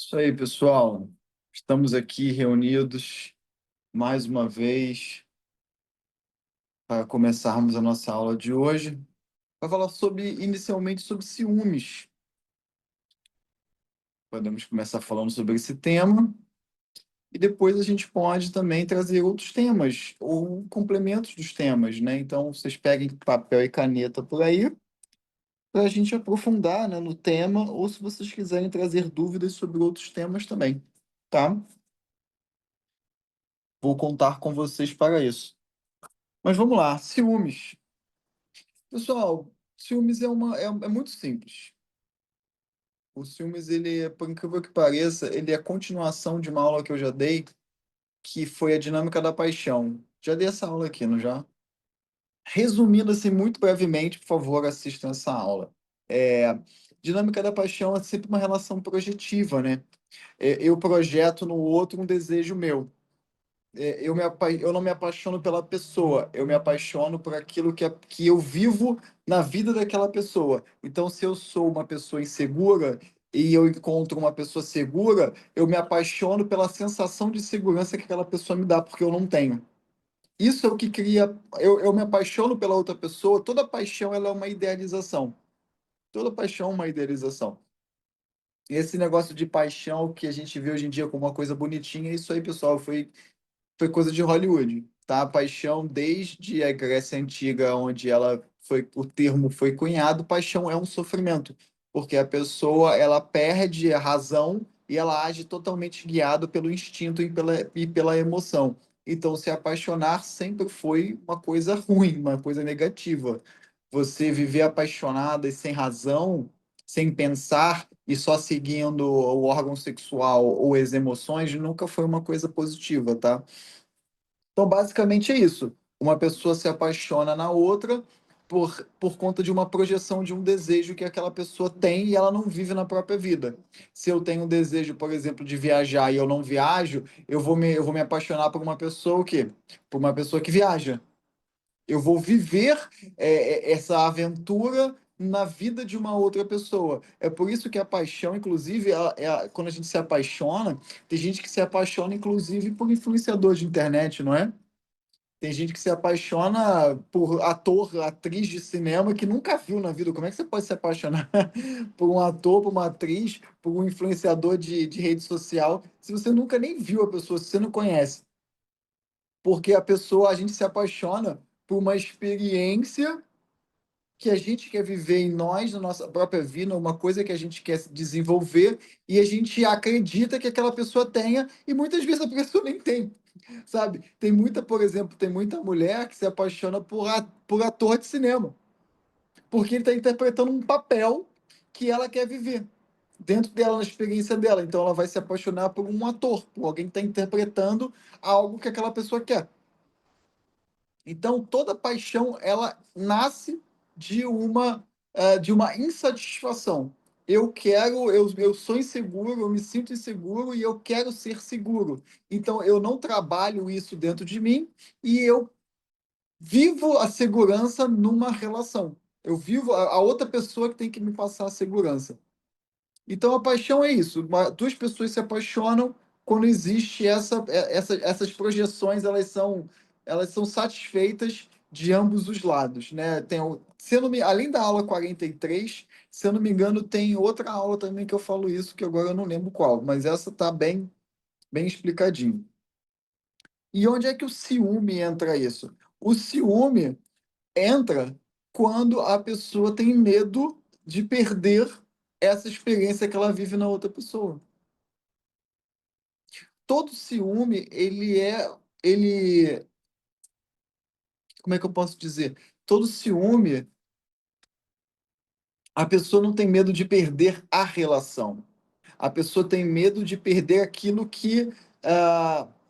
Isso aí, pessoal. Estamos aqui reunidos mais uma vez para começarmos a nossa aula de hoje, para falar inicialmente sobre ciúmes. Podemos começar falando sobre esse tema e depois a gente pode também trazer outros temas ou complementos dos temas, né? Então, vocês peguem papel e caneta por aí para a gente aprofundar, né, no tema, ou se vocês quiserem trazer dúvidas sobre outros temas também, tá? Vou contar com vocês para isso. Mas vamos lá, ciúmes. Pessoal, ciúmes é muito simples. O ciúmes, por incrível que pareça, ele é a continuação de uma aula que eu já dei, que foi a dinâmica da paixão. Já dei essa aula aqui, não já? Resumindo assim muito brevemente, por favor, assistam essa aula. É, dinâmica da paixão é sempre uma relação projetiva, né? Eu projeto no outro um desejo meu. Eu não me apaixono pela pessoa, eu me apaixono por aquilo que eu vivo na vida daquela pessoa. Então, se eu sou uma pessoa insegura e eu encontro uma pessoa segura, eu me apaixono pela sensação de segurança que aquela pessoa me dá, porque eu não tenho. Isso é o que cria. Eu me apaixono pela outra pessoa, toda paixão ela é uma idealização. Toda paixão é uma idealização. Esse negócio de paixão que a gente vê hoje em dia como uma coisa bonitinha, isso aí, pessoal, foi coisa de Hollywood, tá? A paixão, desde a Grécia Antiga, onde o termo foi cunhado, paixão é um sofrimento, porque a pessoa ela perde a razão e ela age totalmente guiada pelo instinto e pela emoção. Então, se apaixonar sempre foi uma coisa ruim, uma coisa negativa. Você viver apaixonada e sem razão, sem pensar e só seguindo o órgão sexual ou as emoções, nunca foi uma coisa positiva, tá? Então, basicamente é isso. Uma pessoa se apaixona na outra por conta de uma projeção de um desejo que aquela pessoa tem e ela não vive na própria vida. Se eu tenho um desejo, por exemplo, de viajar e eu não viajo, eu vou me apaixonar por uma pessoa o quê? Por uma pessoa que viaja. Eu vou viver essa aventura na vida de uma outra pessoa. É por isso que a paixão, inclusive, quando a gente se apaixona, tem gente que se apaixona, inclusive, por influenciador de internet, não é? Tem gente que se apaixona por ator, atriz de cinema que nunca viu na vida. Como é que você pode se apaixonar por um ator, por uma atriz, por um influenciador de rede social, se você nunca nem viu a pessoa, se você não conhece? Porque a gente se apaixona por uma experiência que a gente quer viver em nós, na nossa própria vida, uma coisa que a gente quer desenvolver e a gente acredita que aquela pessoa tenha e muitas vezes a pessoa nem tem, sabe? Por exemplo, tem muita mulher que se apaixona por ator de cinema, porque ele está interpretando um papel que ela quer viver dentro dela, na experiência dela. Então ela vai se apaixonar por um ator, por alguém que está interpretando algo que aquela pessoa quer. Então, toda paixão ela nasce de uma insatisfação. Eu sou inseguro, eu me sinto inseguro e eu quero ser seguro. Então, eu não trabalho isso dentro de mim e eu vivo a segurança numa relação. Eu vivo a outra pessoa que tem que me passar a segurança. Então, a paixão é isso. Duas pessoas se apaixonam quando existe essas projeções, elas são satisfeitas de ambos os lados, né? Se eu não me, além da aula 43, se eu não me engano, tem outra aula também que eu falo isso, que agora eu não lembro qual, mas essa tá bem, bem explicadinho. E onde é que o ciúme entra isso? O ciúme entra quando a pessoa tem medo de perder essa experiência que ela vive na outra pessoa. Todo ciúme, como é que eu posso dizer? Todo ciúme, a pessoa não tem medo de perder a relação. A pessoa tem medo de perder aquilo que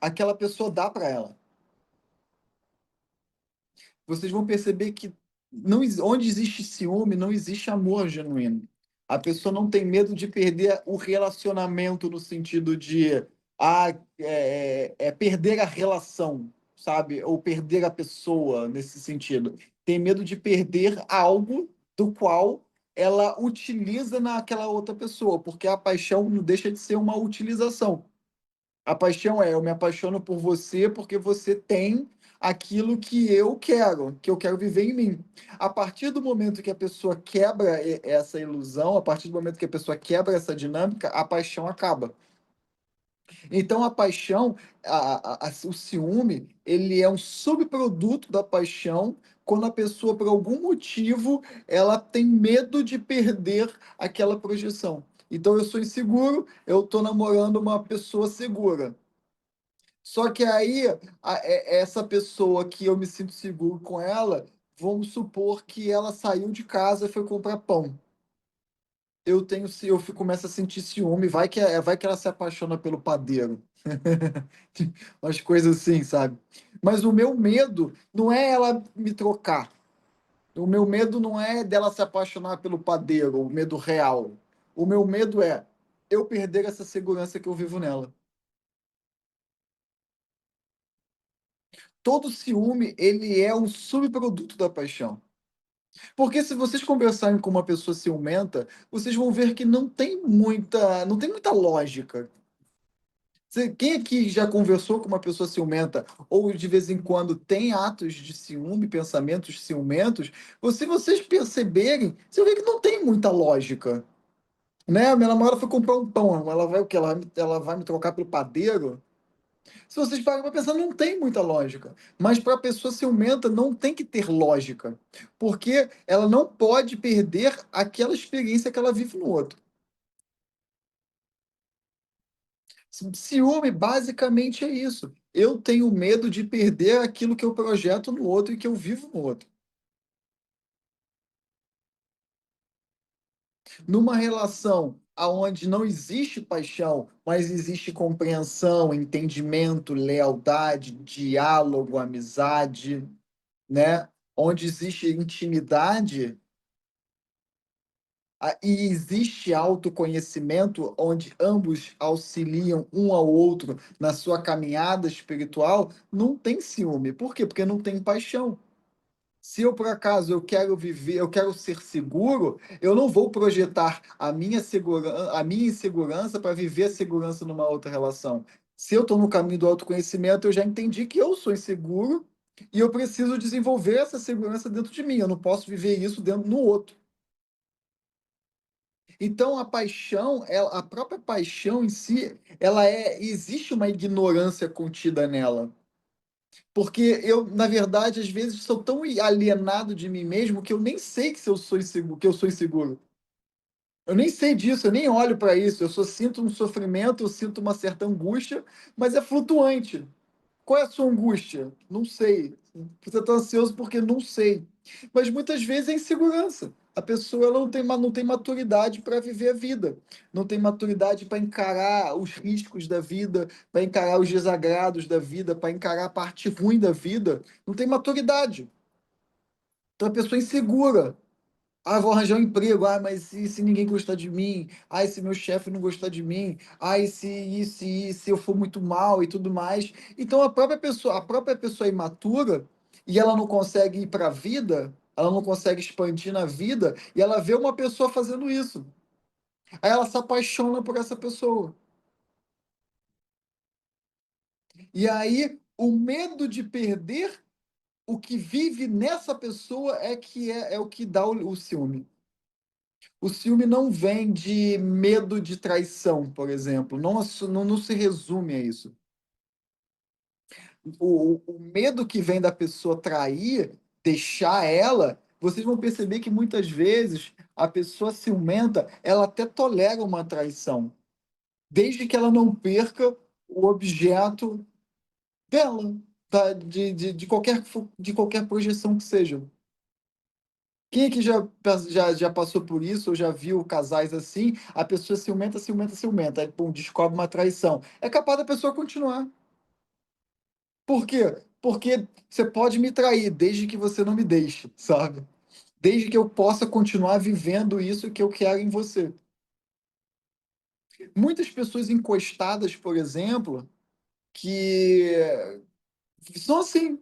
aquela pessoa dá para ela. Vocês vão perceber que onde existe ciúme, não existe amor genuíno. A pessoa não tem medo de perder o relacionamento no sentido de perder a relação, sabe? Ou perder a pessoa nesse sentido. Tem medo de perder algo do qual ela utiliza naquela outra pessoa, porque a paixão não deixa de ser uma utilização. A paixão é: eu me apaixono por você porque você tem aquilo que eu quero viver em mim. A partir do momento que a pessoa quebra essa ilusão, a partir do momento que a pessoa quebra essa dinâmica, a paixão acaba. Então a paixão, o ciúme, ele é um subproduto da paixão quando a pessoa, por algum motivo, ela tem medo de perder aquela projeção. Então eu sou inseguro, eu estou namorando uma pessoa segura. Só que aí, essa pessoa que eu me sinto seguro com ela, vamos supor que ela saiu de casa e foi comprar pão. Começo a sentir ciúme, vai que ela se apaixona pelo padeiro. Umas coisas assim, sabe. Mas o meu medo não é ela me trocar, o meu medo não é dela se apaixonar pelo padeiro, o medo real. O meu medo é eu perder essa segurança que eu vivo nela. Todo ciúme, ele é um subproduto da paixão. Porque se vocês conversarem com uma pessoa ciumenta, vocês vão ver que não tem muita lógica. Quem aqui já conversou com uma pessoa ciumenta ou de vez em quando tem atos de ciúme, pensamentos ciumentos, se vocês perceberem, você vê que não tem muita lógica, né? Minha namorada foi comprar um pão, ela vai o quê? Ela vai me trocar pelo padeiro? Se vocês param para pensar, não tem muita lógica. Mas para a pessoa ciumenta não tem que ter lógica, porque ela não pode perder aquela experiência que ela vive no outro. Ciúme basicamente é isso. Eu tenho medo de perder aquilo que eu projeto no outro e que eu vivo no outro. Numa relação aonde não existe paixão, mas existe compreensão, entendimento, lealdade, diálogo, amizade, né? Onde existe intimidade, e existe autoconhecimento, onde ambos auxiliam um ao outro na sua caminhada espiritual, não tem ciúme. Por quê? Porque não tem paixão. Se eu, por acaso, eu quero ser seguro, eu não vou projetar a minha insegurança para viver a segurança numa outra relação. Se eu estou no caminho do autoconhecimento, eu já entendi que eu sou inseguro e eu preciso desenvolver essa segurança dentro de mim. Eu não posso viver isso dentro no outro. Então a própria paixão em si, existe uma ignorância contida nela. Porque eu, na verdade, às vezes sou tão alienado de mim mesmo que eu nem sei que se eu sou inseguro, que eu sou inseguro. Eu nem sei disso, eu nem olho para isso. Eu só sinto um sofrimento, eu sinto uma certa angústia, mas é flutuante. Qual é a sua angústia? Não sei. Você está ansioso porque não sei. Mas muitas vezes é insegurança. A pessoa ela não tem maturidade para viver a vida, não tem maturidade para encarar os riscos da vida, para encarar os desagrados da vida, para encarar a parte ruim da vida. Não tem maturidade. Então a pessoa é insegura. Ah, vou arranjar um emprego. Ah, mas se ninguém gostar de mim? Ai, se meu chefe não gostar de mim? Ai, se eu for muito mal e tudo mais. Então a própria pessoa é imatura e ela não consegue ir para a vida, ela não consegue expandir na vida e ela vê uma pessoa fazendo isso. Aí ela se apaixona por essa pessoa. E aí o medo de perder o que vive nessa pessoa é o que dá o ciúme. O ciúme não vem de medo de traição, por exemplo, não se resume a isso. O medo que vem da pessoa trair, deixar ela, vocês vão perceber que muitas vezes a pessoa ciumenta, ela até tolera uma traição, desde que ela não perca o objeto dela, de qualquer projeção que seja. Quem aqui já passou por isso ou já viu casais assim? A pessoa ciumenta, ciumenta, ciumenta, aí pum, descobre uma traição. É capaz da pessoa continuar. Por quê? Porque você pode me trair desde que você não me deixe, sabe? Desde que eu possa continuar vivendo isso que eu quero em você. Muitas pessoas encostadas, por exemplo, que são assim,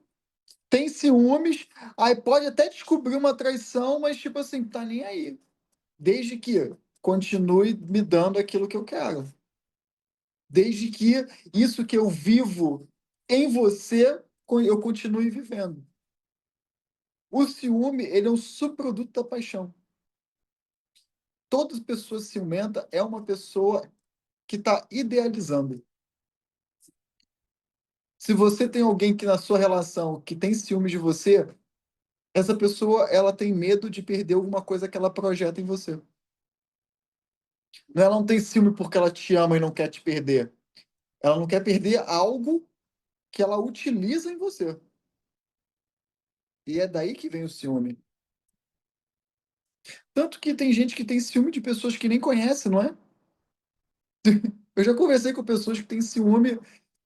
têm ciúmes, aí pode até descobrir uma traição, mas tipo assim, tá nem aí. desde que continue me dando aquilo que eu quero. Desde que isso que eu vivo em você, eu continue vivendo. O ciúme, ele é um subproduto da paixão. Toda pessoa ciumenta é uma pessoa que está idealizando. Se você tem alguém que na sua relação que tem ciúme de você, essa pessoa ela tem medo de perder alguma coisa que ela projeta em você. Ela não tem ciúme porque ela te ama e não quer te perder. Ela não quer perder algo que ela utiliza em você. E é daí que vem o ciúme. Tanto que tem gente que tem ciúme de pessoas que nem conhece, não é? Eu já conversei com pessoas que têm ciúme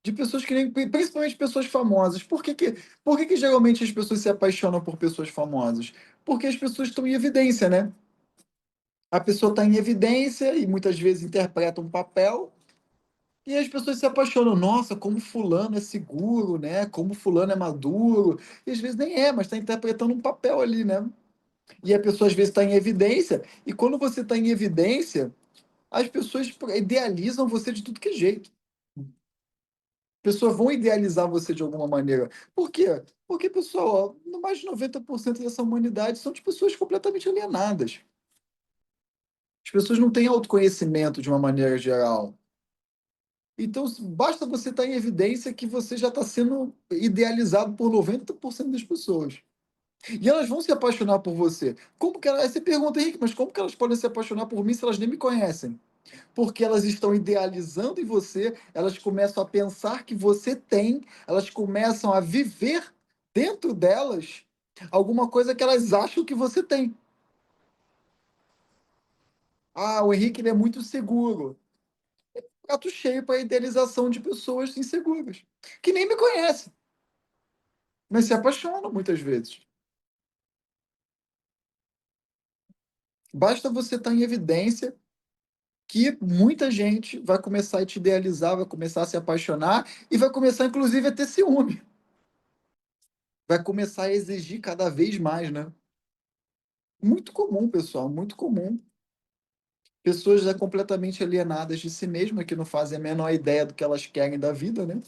de pessoas que nem, principalmente pessoas famosas. Por que geralmente as pessoas se apaixonam por pessoas famosas? Porque as pessoas estão em evidência, né? A pessoa está em evidência e muitas vezes interpreta um papel e as pessoas se apaixonam. Nossa, como fulano é seguro, né? Como fulano é maduro. E às vezes nem é, mas está interpretando um papel ali, né? E a pessoa às vezes está em evidência, e quando você está em evidência, as pessoas idealizam você de tudo que é jeito. Pessoas vão idealizar você de alguma maneira. Por quê? Porque, pessoal, mais de 90% dessa humanidade são de pessoas completamente alienadas. As pessoas não têm autoconhecimento de uma maneira geral. Então, basta você estar em evidência que você já está sendo idealizado por 90% das pessoas. E elas vão se apaixonar por você. Como que elas... Aí você pergunta, Henrique, mas como que elas podem se apaixonar por mim se elas nem me conhecem? Porque elas estão idealizando em você, elas começam a pensar que você tem, elas começam a viver dentro delas alguma coisa que elas acham que você tem. Ah, o Henrique ele é muito seguro. Prato cheio para idealização de pessoas inseguras, que nem me conhecem, mas se apaixonam muitas vezes. Basta você estar em evidência que muita gente vai começar a te idealizar, vai começar a se apaixonar e vai começar, inclusive, a ter ciúme. Vai começar a exigir cada vez mais, né? Muito comum, pessoal, muito comum. Pessoas já completamente alienadas de si mesmas, que não fazem a menor ideia do que elas querem da vida, né?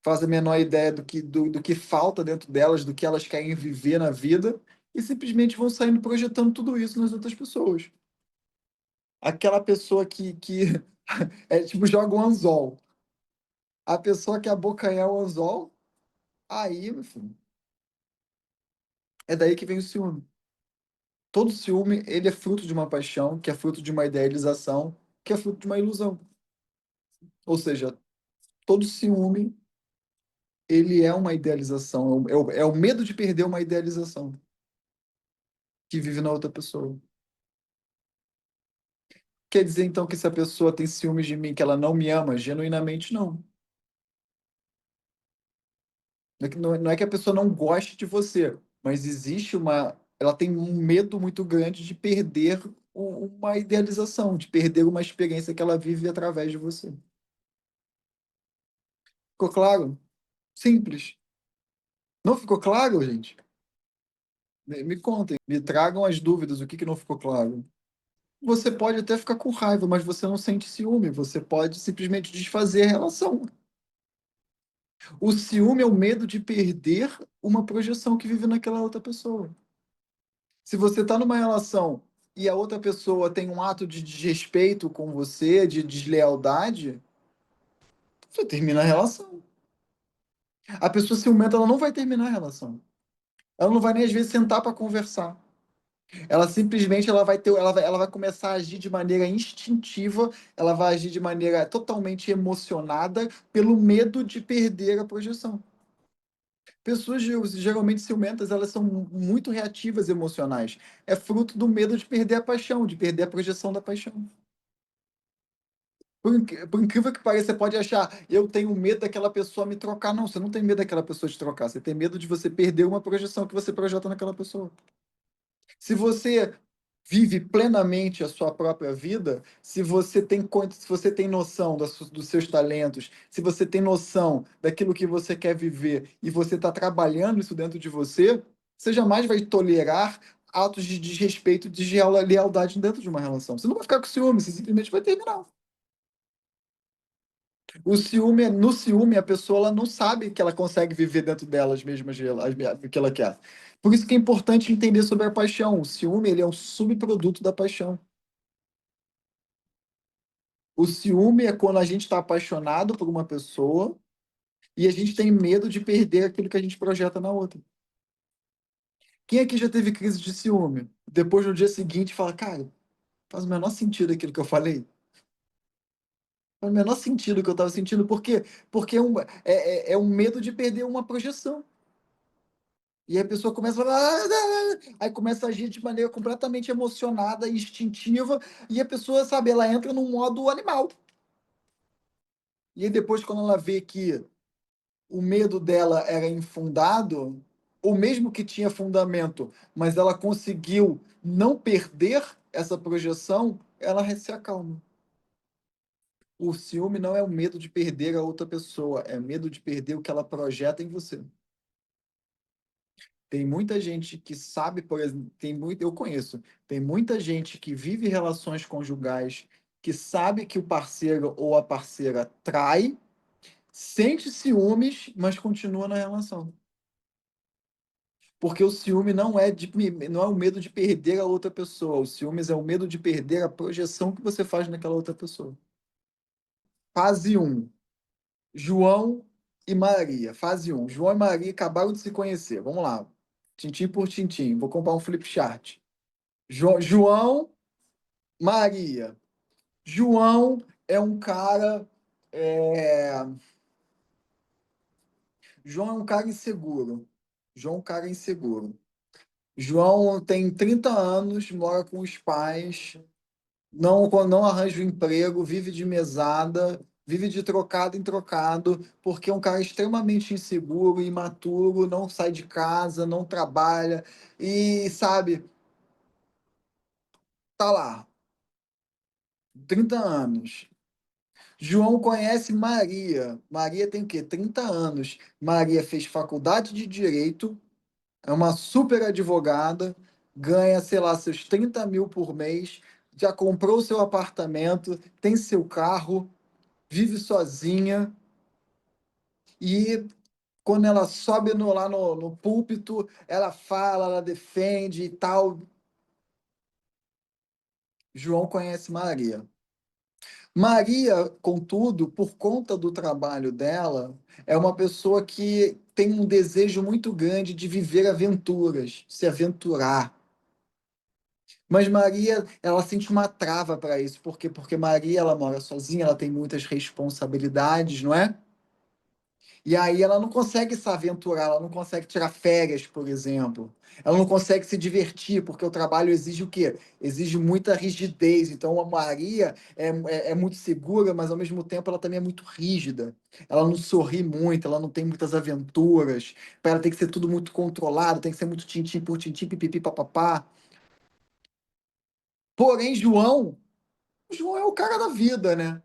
Fazem a menor ideia do que falta dentro delas, do que elas querem viver na vida, e simplesmente vão saindo projetando tudo isso nas outras pessoas. Aquela pessoa que é tipo, joga um anzol. A pessoa que abocanhar o anzol, aí, meu filho, é daí que vem o ciúme. Todo ciúme, ele é fruto de uma paixão, que é fruto de uma idealização, que é fruto de uma ilusão. Ou seja, todo ciúme, ele é uma idealização, é o medo de perder uma idealização que vive na outra pessoa. Quer dizer, então, que se a pessoa tem ciúmes de mim, que ela não me ama, genuinamente não. Não é que a pessoa não goste de você, mas existe uma. Ela tem um medo muito grande de perder uma idealização, de perder uma experiência que ela vive através de você. Ficou claro? Simples. Não ficou claro, gente? Me contem, me tragam as dúvidas, o que não ficou claro. Você pode até ficar com raiva, mas você não sente ciúme, você pode simplesmente desfazer a relação. O ciúme é o medo de perder uma projeção que vive naquela outra pessoa. Se você está numa relação e a outra pessoa tem um ato de desrespeito com você, de deslealdade, você termina a relação. A pessoa ciumenta, ela não vai terminar a relação. Ela não vai nem às vezes sentar para conversar. Ela simplesmente ela vai começar a agir de maneira instintiva, ela vai agir de maneira totalmente emocionada pelo medo de perder a projeção. Pessoas geralmente ciumentas, elas são muito reativas emocionais. É fruto do medo de perder a paixão, de perder a projeção da paixão. Por incrível que pareça, você pode achar, eu tenho medo daquela pessoa me trocar. Não, você não tem medo daquela pessoa te trocar, você tem medo de você perder uma projeção que você projeta naquela pessoa. Se você vive plenamente a sua própria vida, se você tem noção dos seus talentos, se você tem noção daquilo que você quer viver e você está trabalhando isso dentro de você, você jamais vai tolerar atos de desrespeito, de lealdade dentro de uma relação. Você não vai ficar com ciúme, você simplesmente vai terminar. O ciúme, no ciúme, a pessoa ela não sabe que ela consegue viver dentro delas mesmas o que ela quer. Por isso que é importante entender sobre a paixão. O ciúme, ele é um subproduto da paixão. O ciúme é quando a gente está apaixonado por uma pessoa e a gente tem medo de perder aquilo que a gente projeta na outra. Quem aqui já teve crise de ciúme? Depois, no dia seguinte, fala, cara, faz o menor sentido aquilo que eu falei. Faz o menor sentido o que eu estava sentindo. Por quê? Porque é um medo de perder uma projeção. E aí a pessoa começa a falar, aí começa a agir de maneira completamente emocionada e instintiva, e a pessoa, sabe, ela entra num modo animal. E aí depois, quando ela vê que o medo dela era infundado, ou mesmo que tinha fundamento, mas ela conseguiu não perder essa projeção, ela se acalma. O ciúme não é o medo de perder a outra pessoa, é medo de perder o que ela projeta em você. Tem muita gente que sabe, por exemplo, eu conheço, tem muita gente que vive relações conjugais que sabe que o parceiro ou a parceira trai, sente ciúmes, mas continua na relação. Porque o ciúme não é o medo de perder a outra pessoa, o ciúmes é o medo de perder a projeção que você faz naquela outra pessoa. Fase um, João e Maria. Fase um, João e Maria acabaram de se conhecer. Vamos lá. Tintim por tintim. Vou comprar um flip chart. João, Maria. João é um cara. é, João é um cara inseguro. João é um cara inseguro. João tem 30 anos, mora com os pais, não arranja um emprego, vive de mesada, vive de trocado em trocado, porque é um cara extremamente inseguro, imaturo, não sai de casa, não trabalha e, sabe, tá lá, 30 anos. João conhece Maria. Maria tem o quê? 30 anos. Maria fez faculdade de Direito, é uma super advogada, ganha, sei lá, seus 30 mil por mês, já comprou seu apartamento, tem seu carro, vive sozinha e quando ela sobe lá no púlpito, ela fala, ela defende e tal. João conhece Maria. Maria, contudo, por conta do trabalho dela, é uma pessoa que tem um desejo muito grande de viver aventuras, se aventurar. Mas Maria, ela sente uma trava para isso. Por quê? Porque Maria, ela mora sozinha, ela tem muitas responsabilidades, não é? E aí ela não consegue se aventurar, ela não consegue tirar férias, por exemplo. Ela não consegue se divertir, porque o trabalho exige o quê? Exige muita rigidez. Então a Maria é muito segura, mas ao mesmo tempo ela também é muito rígida. Ela não sorri muito, ela não tem muitas aventuras. Para ela tem que ser tudo muito controlado, tem que ser muito tintim por tintim, pipipi, papapá. Porém, João é o cara da vida, né?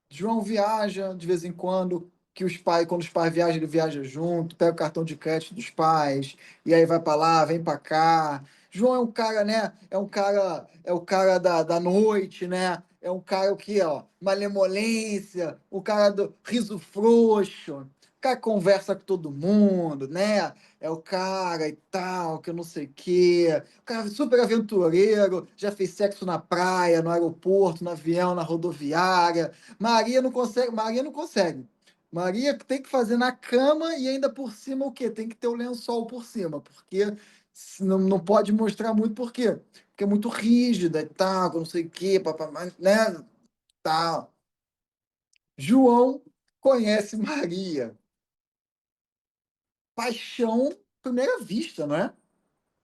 João viaja de vez em quando, que os pais, quando os pais viajam, ele viaja junto, pega o cartão de crédito dos pais, e aí vai para lá, vem para cá. João é um cara, né? É o cara da noite, né? É um cara o que, ó, malemolência, o cara do riso frouxo, o cara que conversa com todo mundo, né? É o cara e tal, que eu não sei o quê. O cara super aventureiro, já fez sexo na praia, no aeroporto, no avião, na rodoviária. Maria não consegue, Maria não consegue. Maria tem que fazer na cama e ainda por cima o quê? Tem que ter o lençol por cima, porque não pode mostrar muito por quê? Porque é muito rígida e tal, que não sei o quê, papapá, né? Tal. João conhece Maria. Paixão à primeira vista, não é?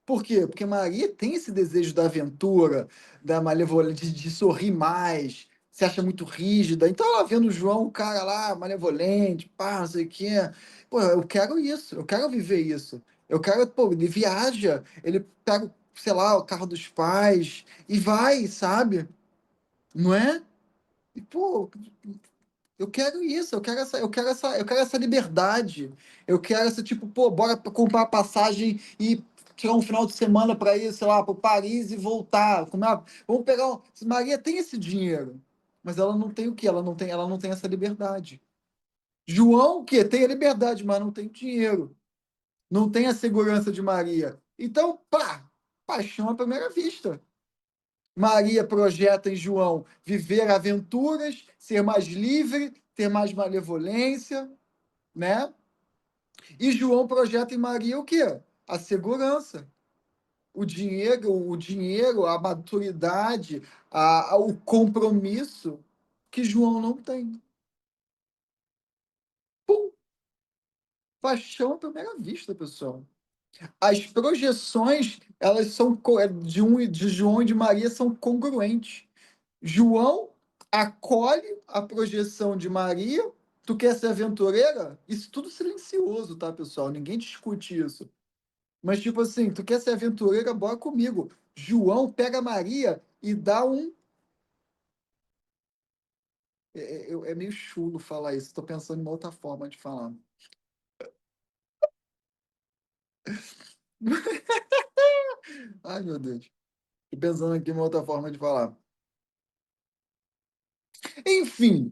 Por quê? Porque Maria tem esse desejo da aventura, da malevolência, de sorrir mais, se acha muito rígida. Então ela vendo o João, o cara lá, malevolente, pá, não sei o quê. Pô, eu quero isso, eu quero viver isso. Eu quero, pô, ele viaja, ele pega, sei lá, o carro dos pais e vai, sabe? Não é? E, pô, eu quero isso, eu quero essa liberdade. Eu quero essa, tipo, pô, bora comprar passagem e tirar um final de semana para ir, sei lá, para Paris e voltar. Vamos pegar. Maria tem esse dinheiro, mas ela não tem o quê? Ela não tem essa liberdade. João, o quê? Tem a liberdade, mas não tem dinheiro. Não tem a segurança de Maria. Então, pá, paixão à primeira vista. Maria projeta em João viver aventuras, ser mais livre, ter mais malevolência, né? E João projeta em Maria o quê? A segurança, o dinheiro, a maturidade, o compromisso que João não tem. Pum, paixão à primeira vista, pessoal. As projeções, elas são de João e de Maria são congruentes. João acolhe a projeção de Maria. Tu quer ser aventureira? Isso tudo silencioso, tá, pessoal? Ninguém discute isso. Mas, tipo assim, tu quer ser aventureira? Bora comigo. João pega Maria e dá um. É meio chulo falar isso. Tô pensando em uma outra forma de falar. Ai, meu Deus. Tô pensando aqui em uma outra forma de falar. Enfim,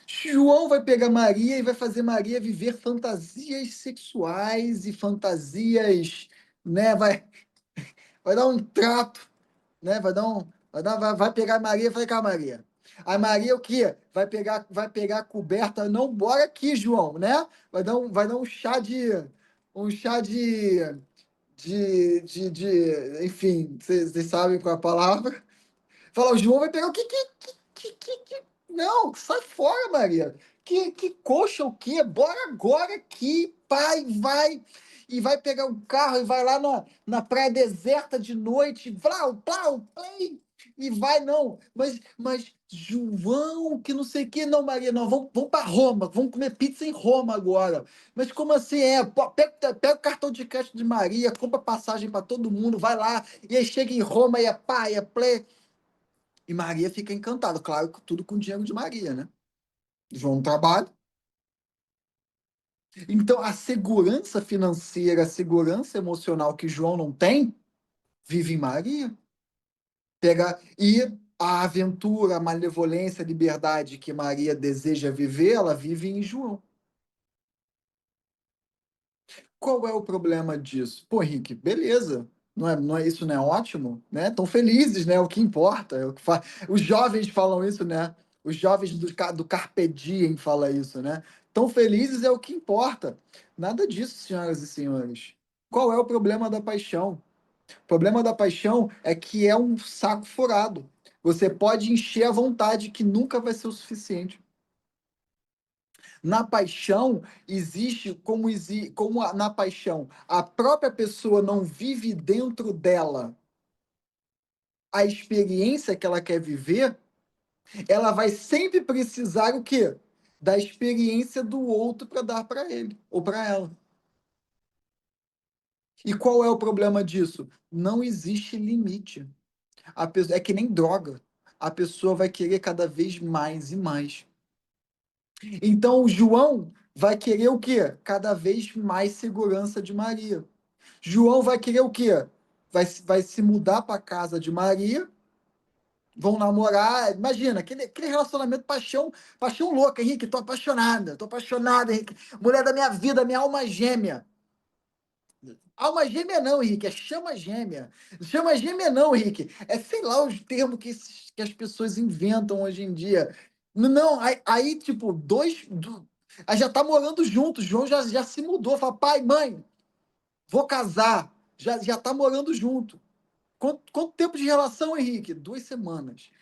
João vai pegar Maria e vai fazer Maria viver fantasias sexuais e fantasias, né? Vai dar um trato, né? Vai pegar Maria e vai cá, Maria. A Maria o quê? Vai pegar a coberta, não, bora aqui, João, né? Vai dar um chá de, enfim, vocês sabem qual é a palavra. Fala, o João vai pegar o Não, sai fora, Maria. Que coxa o quê? Bora agora aqui, pai, vai. E vai pegar um carro e vai lá na praia deserta de noite, plau, plau, play. E vai, não. Mas João, que não sei o que, não, Maria, não. Vamos para Roma, vamos comer pizza em Roma agora. Mas como assim é? Pô, pega o cartão de crédito de Maria, compra passagem para todo mundo, vai lá. E aí chega em Roma e é pá, é play. E Maria fica encantada, claro, tudo com o dinheiro de Maria, né? João trabalha. Então, a segurança financeira, a segurança emocional que João não tem, vive em Maria. E a aventura, a malevolência, a liberdade que Maria deseja viver, ela vive em João. Qual é o problema disso? Pô, Henrique, beleza. Isso não é ótimo, né? Estão felizes, né? O que importa. Os jovens falam isso, né? Os jovens do Carpe Diem falam isso, né? Tão felizes é o que importa. Nada disso, senhoras e senhores. Qual é o problema da paixão? O problema da paixão é que é um saco furado. Você pode encher à vontade, que nunca vai ser o suficiente. Na paixão, existe na paixão a própria pessoa não vive dentro dela a experiência que ela quer viver, ela vai sempre precisar o quê? Da experiência do outro para dar para ele ou para ela. E qual é o problema disso? Não existe limite. É que nem droga. A pessoa vai querer cada vez mais e mais. Então, o João vai querer o quê? Cada vez mais segurança de Maria. João vai querer o quê? Vai se mudar para casa de Maria, vão namorar. Imagina, aquele relacionamento paixão, paixão louca, Henrique. Tô apaixonada, Henrique. Mulher da minha vida, minha alma gêmea. Alma gêmea não, Henrique, é chama gêmea. Chama gêmea não, Henrique. É sei lá os termos que as pessoas inventam hoje em dia. Não, aí tipo, aí já tá morando junto. João já se mudou. Fala, pai, mãe, vou casar. Já tá morando junto. Quanto tempo de relação, Henrique? 2 semanas.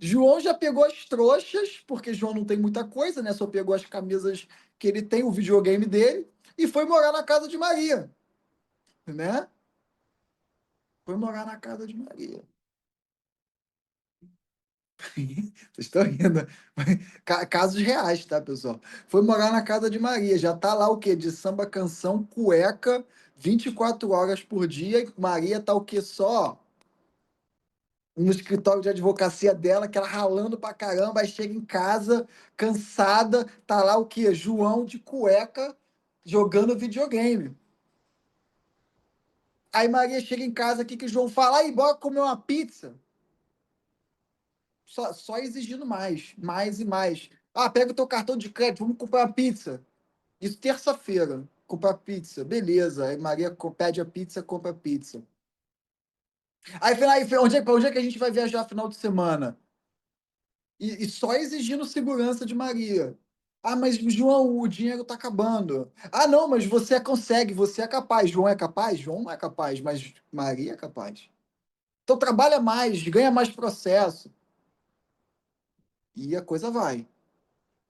João já pegou as trouxas, porque João não tem muita coisa, né? Só pegou as camisas que ele tem, o videogame dele, e foi morar na casa de Maria, né? Foi morar na casa de Maria. Vocês estão rindo? Casos reais, tá, pessoal? Foi morar na casa de Maria. Já tá lá o quê? De samba, canção, cueca, 24 horas por dia. E Maria tá o quê? Só no escritório de advocacia dela, que ela ralando pra caramba, aí chega em casa, cansada, tá lá o quê? João de cueca jogando videogame. Aí Maria chega em casa, aqui que o João fala, aí, bora comer uma pizza. Só exigindo mais, mais e mais. Ah, pega o teu cartão de crédito, vamos comprar uma pizza. Isso terça-feira, comprar pizza, beleza. Aí Maria pede a pizza, compra a pizza. Aí, onde é que a gente vai viajar final de semana? E só exigindo segurança de Maria. Ah, mas João, o dinheiro tá acabando. Ah, não, mas você consegue, você é capaz. João é capaz? João não é capaz, mas Maria é capaz. Então trabalha mais, ganha mais processo. E a coisa vai.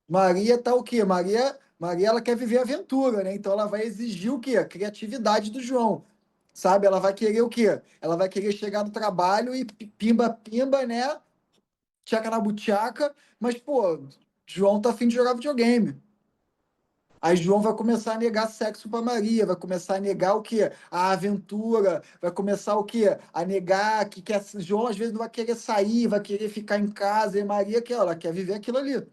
Maria tá o quê? Maria ela quer viver aventura, né? Então ela vai exigir o quê? A criatividade do João. Sabe? Ela vai querer o quê? Ela vai querer chegar no trabalho e pimba, pimba, né? Tchaca na buchaca, mas, pô, João tá afim de jogar videogame. Aí João vai começar a negar sexo para Maria, vai começar a negar o quê? A aventura, vai começar o quê? A negar que quer. João às vezes não vai querer sair, vai querer ficar em casa, e Maria quer, ela quer viver aquilo ali.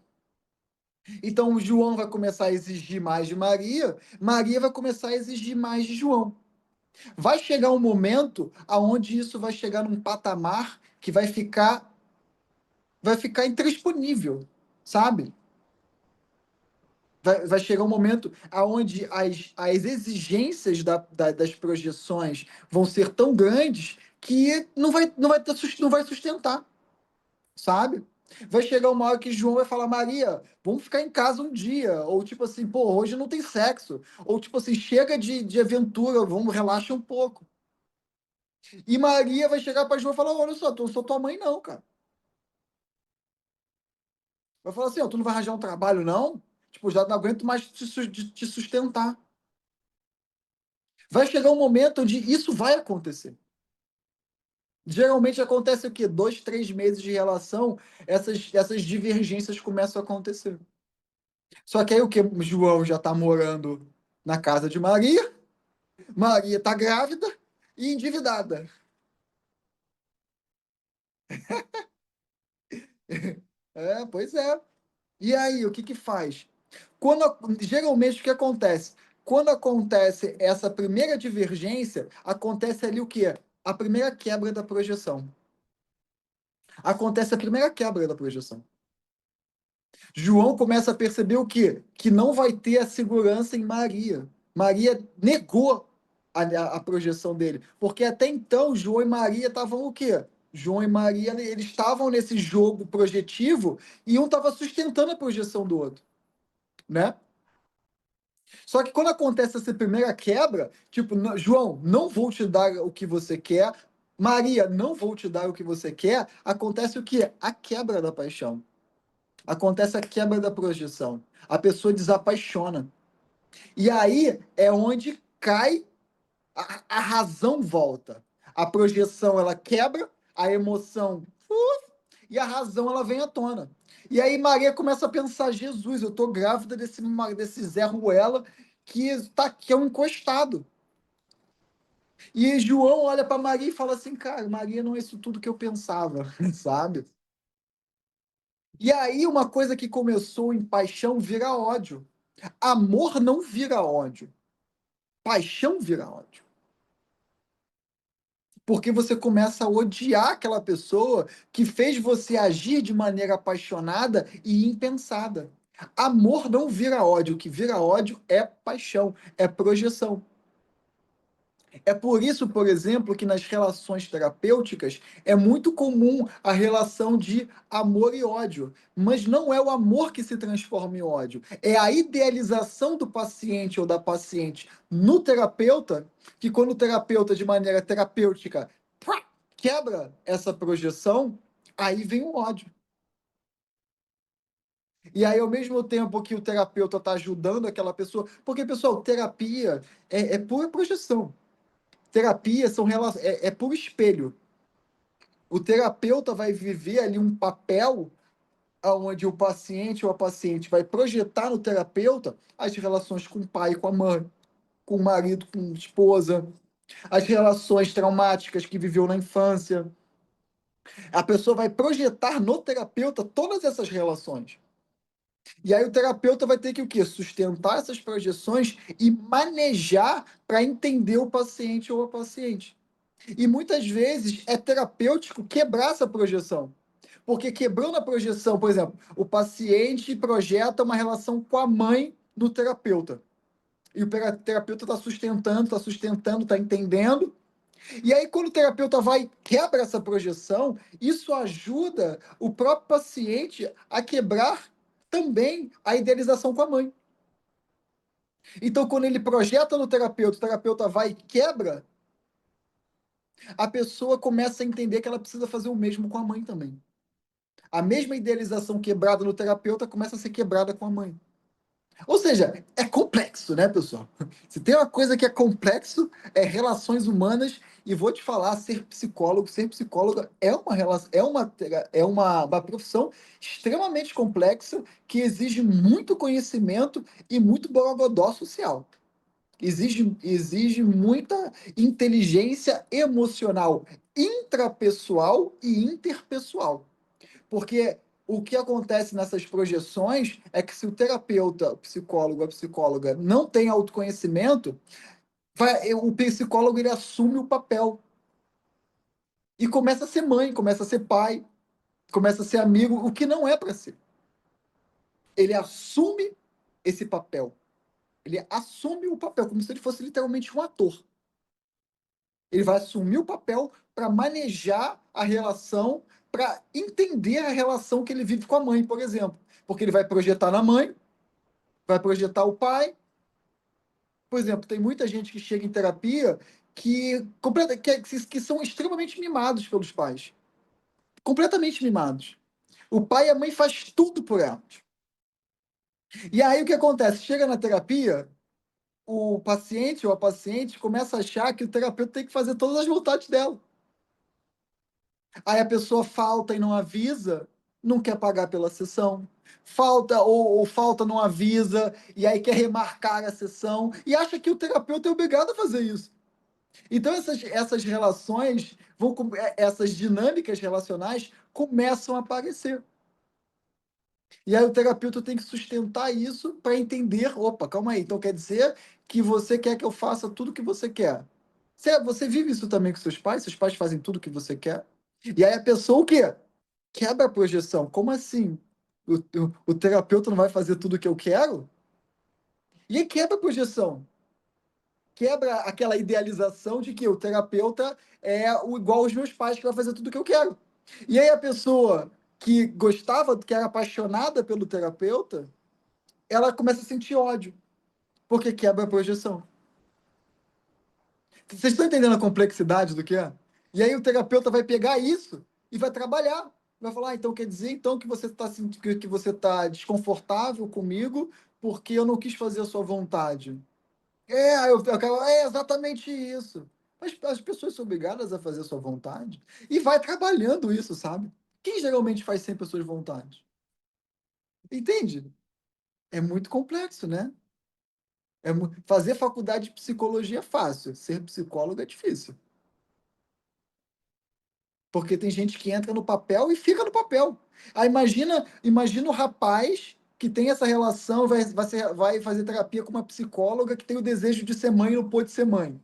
Então o João vai começar a exigir mais de Maria, Maria vai começar a exigir mais de João. Vai chegar um momento aonde isso vai chegar num patamar que vai ficar intransponível, sabe? Vai chegar um momento aonde as exigências das projeções vão ser tão grandes que não vai sustentar, sabe? Vai chegar uma hora que João vai falar, Maria, vamos ficar em casa um dia. Ou tipo assim, pô, hoje não tem sexo. Ou tipo assim, chega de aventura, vamos, relaxa um pouco. E Maria vai chegar para João e falar, olha só, eu não sou tua mãe não, cara. Vai falar assim, ó, tu não vai arranjar um trabalho não? Tipo, já não aguento mais te sustentar. Vai chegar um momento onde isso vai acontecer. Geralmente acontece o quê? 2, 3 meses de relação, essas divergências começam a acontecer. Só que aí o que? O João já está morando na casa de Maria, Maria está grávida e endividada. É, pois é. E aí, o que que faz? Geralmente, o que acontece? Quando acontece essa primeira divergência, acontece ali o quê? A primeira quebra da projeção. Acontece a primeira quebra da projeção. João começa a perceber o quê? Que não vai ter a segurança em Maria. Maria negou a projeção dele. Porque até então, João e Maria estavam o quê? João e Maria, eles estavam nesse jogo projetivo e um estava sustentando a projeção do outro, né? Só que quando acontece essa primeira quebra, tipo, João, não vou te dar o que você quer, Maria, não vou te dar o que você quer, acontece o quê? A quebra da paixão. Acontece a quebra da projeção. A pessoa desapaixona. E aí é onde cai, a razão volta. A projeção ela quebra, a emoção e a razão ela vem à tona. E aí Maria começa a pensar: Jesus, eu tô grávida desse Zé Ruela que é um encostado. E João olha para Maria e fala assim: cara, Maria não é isso tudo que eu pensava, sabe? E aí uma coisa que começou em paixão vira ódio. Amor não vira ódio. Paixão vira ódio. Porque você começa a odiar aquela pessoa que fez você agir de maneira apaixonada e impensada. Amor não vira ódio. O que vira ódio é paixão, é projeção. É por isso, por exemplo, que nas relações terapêuticas é muito comum a relação de amor e ódio, mas não é o amor que se transforma em ódio, é a idealização do paciente ou da paciente no terapeuta, que quando o terapeuta, de maneira terapêutica, quebra essa projeção, aí vem o ódio. E aí, ao mesmo tempo que o terapeuta está ajudando aquela pessoa, porque, pessoal, terapia é pura projeção. Terapia é por espelho. O terapeuta vai viver ali um papel onde o paciente ou a paciente vai projetar no terapeuta as relações com o pai, com a mãe, com o marido, com a esposa, as relações traumáticas que viveu na infância. A pessoa vai projetar no terapeuta todas essas relações. E aí o terapeuta vai ter que o quê? Sustentar essas projeções e manejar para entender o paciente ou a paciente. E muitas vezes é terapêutico quebrar essa projeção. Porque quebrando a projeção, por exemplo, o paciente projeta uma relação com a mãe do terapeuta. E o terapeuta está sustentando, está entendendo. E aí, quando o terapeuta vai e quebra essa projeção, isso ajuda o próprio paciente a quebrar também a idealização com a mãe. Então, quando ele projeta no terapeuta, o terapeuta vai e quebra, a pessoa começa a entender que ela precisa fazer o mesmo com a mãe também. A mesma idealização quebrada no terapeuta começa a ser quebrada com a mãe. Ou seja, é complexo, né, pessoal? Se tem uma coisa que é complexo, é relações humanas. E vou te falar, ser psicólogo é uma relação, uma profissão extremamente complexa que exige muito conhecimento e muito borogodó social. Exige muita inteligência emocional, intrapessoal e interpessoal. Porque o que acontece nessas projeções é que se o terapeuta, o psicólogo, a psicóloga não tem autoconhecimento, o psicólogo ele assume o papel e começa a ser mãe, começa a ser pai, começa a ser amigo, o que não é para ser. Ele assume esse papel. Ele assume o papel como se ele fosse literalmente um ator. Ele vai assumir o papel para manejar a relação, para entender a relação que ele vive com a mãe, por exemplo. Porque ele vai projetar na mãe, vai projetar o pai. Por exemplo, tem muita gente que chega em terapia que são extremamente mimados pelos pais. Completamente mimados. O pai e a mãe faz tudo por elas. E aí o que acontece? Chega na terapia, o paciente ou a paciente começa a achar que o terapeuta tem que fazer todas as vontades dela. Aí a pessoa falta e não avisa, não quer pagar pela sessão. Falta ou falta, não avisa, e aí quer remarcar a sessão, e acha que o terapeuta é obrigado a fazer isso. Então, essas relações, essas dinâmicas relacionais começam a aparecer. E aí o terapeuta tem que sustentar isso para entender, opa, calma aí, então quer dizer que você quer que eu faça tudo o que você quer. Você vive isso também com seus pais fazem tudo o que você quer. E aí a pessoa o quê? Quebra a projeção. Como assim? O terapeuta não vai fazer tudo o que eu quero? E aí quebra a projeção. Quebra aquela idealização de que o terapeuta é o igual aos meus pais, que vai fazer tudo o que eu quero. E aí a pessoa que gostava, que era apaixonada pelo terapeuta, ela começa a sentir ódio, porque quebra a projeção. Vocês estão entendendo a complexidade do que é? E aí o terapeuta vai pegar isso e vai trabalhar. Vai falar, então quer dizer então que você está que você está desconfortável comigo porque eu não quis fazer a sua vontade. É exatamente isso. Mas as pessoas são obrigadas a fazer a sua vontade e vai trabalhando isso, sabe? Quem geralmente faz sempre as suas vontades? Entende? É muito complexo, né? Fazer faculdade de psicologia é fácil, ser psicólogo é difícil. Porque tem gente que entra no papel e fica no papel. Aí imagina o rapaz que tem essa relação, vai fazer terapia com uma psicóloga que tem o desejo de ser mãe e não pôde ser mãe.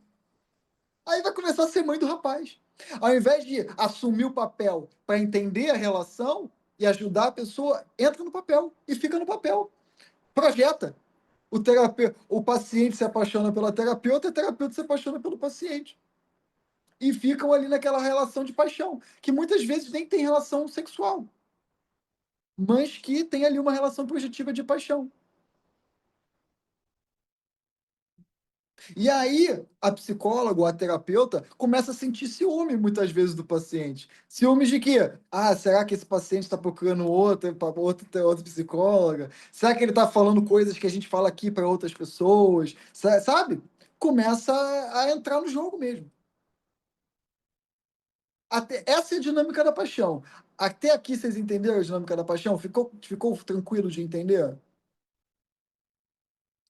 Aí vai começar a ser mãe do rapaz. Ao invés de assumir o papel para entender a relação e ajudar a pessoa, entra no papel e fica no papel. Projeta. O paciente se apaixona pela terapeuta, a terapeuta se apaixona pelo paciente. E ficam ali naquela relação de paixão, que muitas vezes nem tem relação sexual, mas que tem ali uma relação projetiva de paixão. E aí, a psicóloga ou a terapeuta começa a sentir ciúme, muitas vezes, do paciente. Ciúmes de quê? Ah, será que esse paciente está procurando outra psicóloga? Será que ele está falando coisas que a gente fala aqui para outras pessoas? Sabe? Começa a entrar no jogo mesmo. Essa é a dinâmica da paixão. Até aqui vocês entenderam a dinâmica da paixão? Ficou tranquilo de entender?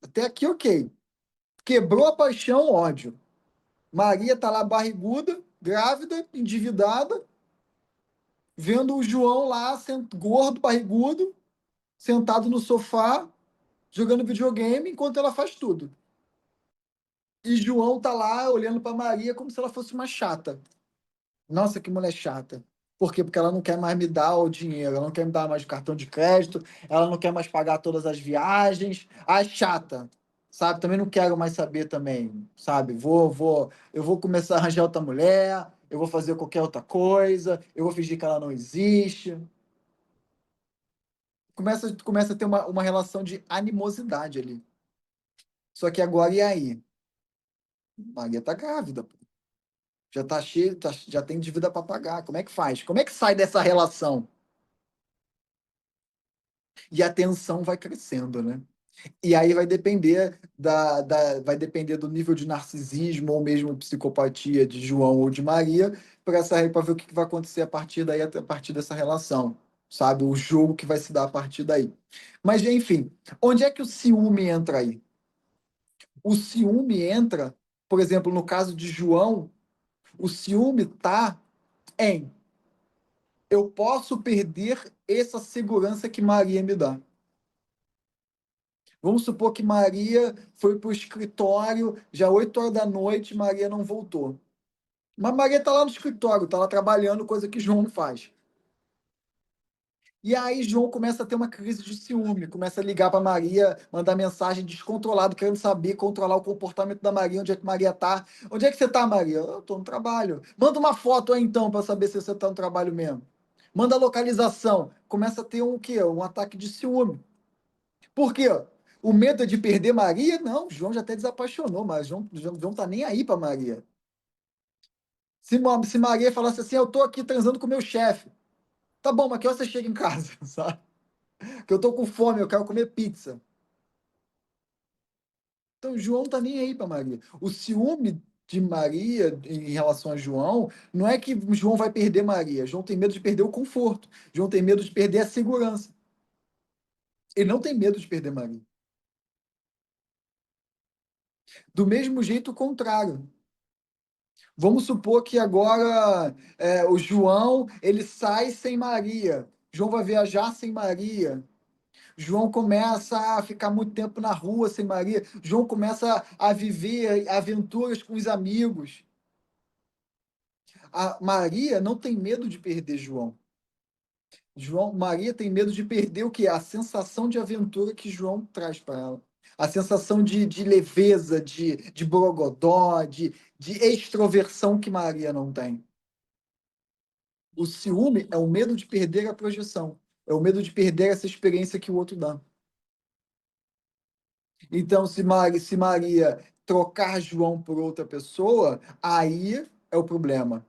Até aqui, ok. Quebrou a paixão, ódio. Maria tá lá barriguda, grávida, endividada, vendo o João lá, sendo gordo, barrigudo. sentado no sofá, jogando videogame, enquanto ela faz tudo. E João tá lá olhando para Maria como se ela fosse uma chata. Nossa, que mulher chata. Por quê? Porque ela não quer mais me dar o dinheiro, ela não quer me dar mais o cartão de crédito, ela não quer mais pagar todas as viagens. Ah, é chata, sabe? Também não quero mais saber também, sabe? Eu vou começar a arranjar outra mulher, eu vou fazer qualquer outra coisa, eu vou fingir que ela não existe. Começa a ter uma relação de animosidade ali. Só que agora, e aí? Maria tá grávida, pô. Já tá cheio, já tem dívida para pagar. Como é que faz? Como é que sai dessa relação? E a tensão vai crescendo, né? E aí vai depender do nível de narcisismo ou mesmo psicopatia de João ou de Maria para ver o que vai acontecer a partir daí, a partir dessa relação, sabe? O jogo que vai se dar a partir daí. Mas, enfim, onde é que o ciúme entra aí? O ciúme entra, por exemplo, no caso de João, o ciúme tá em eu posso perder essa segurança que Maria me dá. Vamos supor que Maria foi para o escritório, já 8 horas da noite, Maria não voltou. Mas Maria está lá no escritório, está lá trabalhando, coisa que João faz. E aí João começa a ter uma crise de ciúme, começa a ligar para Maria, mandar mensagem descontrolado, querendo saber, controlar o comportamento da Maria, onde é que Maria está. Onde é que você está, Maria? Eu estou no trabalho. Manda uma foto aí então para saber se você está no trabalho mesmo. Manda a localização. Começa a ter um quê? Um ataque de ciúme. Por quê? O medo é de perder Maria? Não, João já até desapaixonou, mas João tá nem aí para Maria. Se Maria falasse assim, eu tô aqui transando com meu chefe. Tá bom, mas que hora você chega em casa, sabe? Que eu tô com fome, eu quero comer pizza. Então, João tá nem aí para Maria. O ciúme de Maria em relação a João não é que João vai perder Maria. João tem medo de perder o conforto. João tem medo de perder a segurança. Ele não tem medo de perder Maria. Do mesmo jeito, o contrário. Vamos supor que agora o João ele sai sem Maria. João vai viajar sem Maria. João começa a ficar muito tempo na rua sem Maria. João começa a viver aventuras com os amigos. A Maria não tem medo de perder João. Maria tem medo de perder o que? A sensação de aventura que João traz para ela. A sensação de leveza, de borogodó, de extroversão que Maria não tem. O ciúme é o medo de perder a projeção. É o medo de perder essa experiência que o outro dá. Então, se Maria trocar João por outra pessoa, aí é o problema.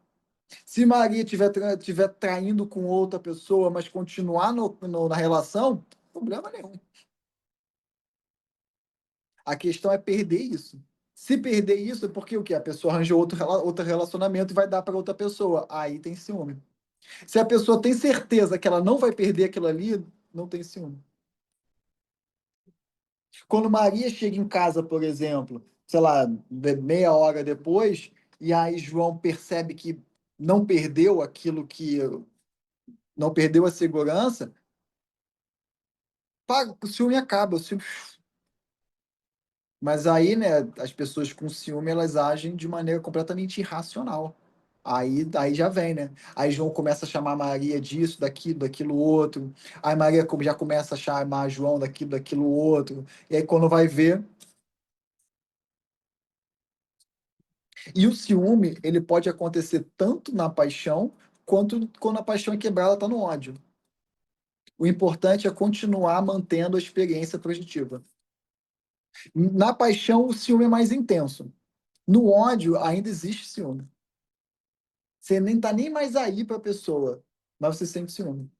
Se Maria tiver traindo com outra pessoa, mas continuar na relação, problema nenhum. A questão é perder isso. Se perder isso, é porque o quê? A pessoa arranjou outro relacionamento e vai dar para outra pessoa. Aí tem ciúme. Se a pessoa tem certeza que ela não vai perder aquilo ali, não tem ciúme. Quando Maria chega em casa, por exemplo, sei lá, meia hora depois, e aí João percebe que não perdeu aquilo que não perdeu a segurança, o ciúme acaba. Mas aí, né, as pessoas com ciúme, elas agem de maneira completamente irracional. Aí já vem, né? Aí João começa a chamar Maria disso, daquilo outro. Aí Maria já começa a chamar João daquilo outro. E aí quando vai ver, e o ciúme, ele pode acontecer tanto na paixão, quanto quando a paixão é quebrada, está no ódio. O importante é continuar mantendo a experiência projetiva. Na paixão, o ciúme é mais intenso. No ódio, ainda existe ciúme. Você nem tá nem mais aí para a pessoa, mas você sente ciúme.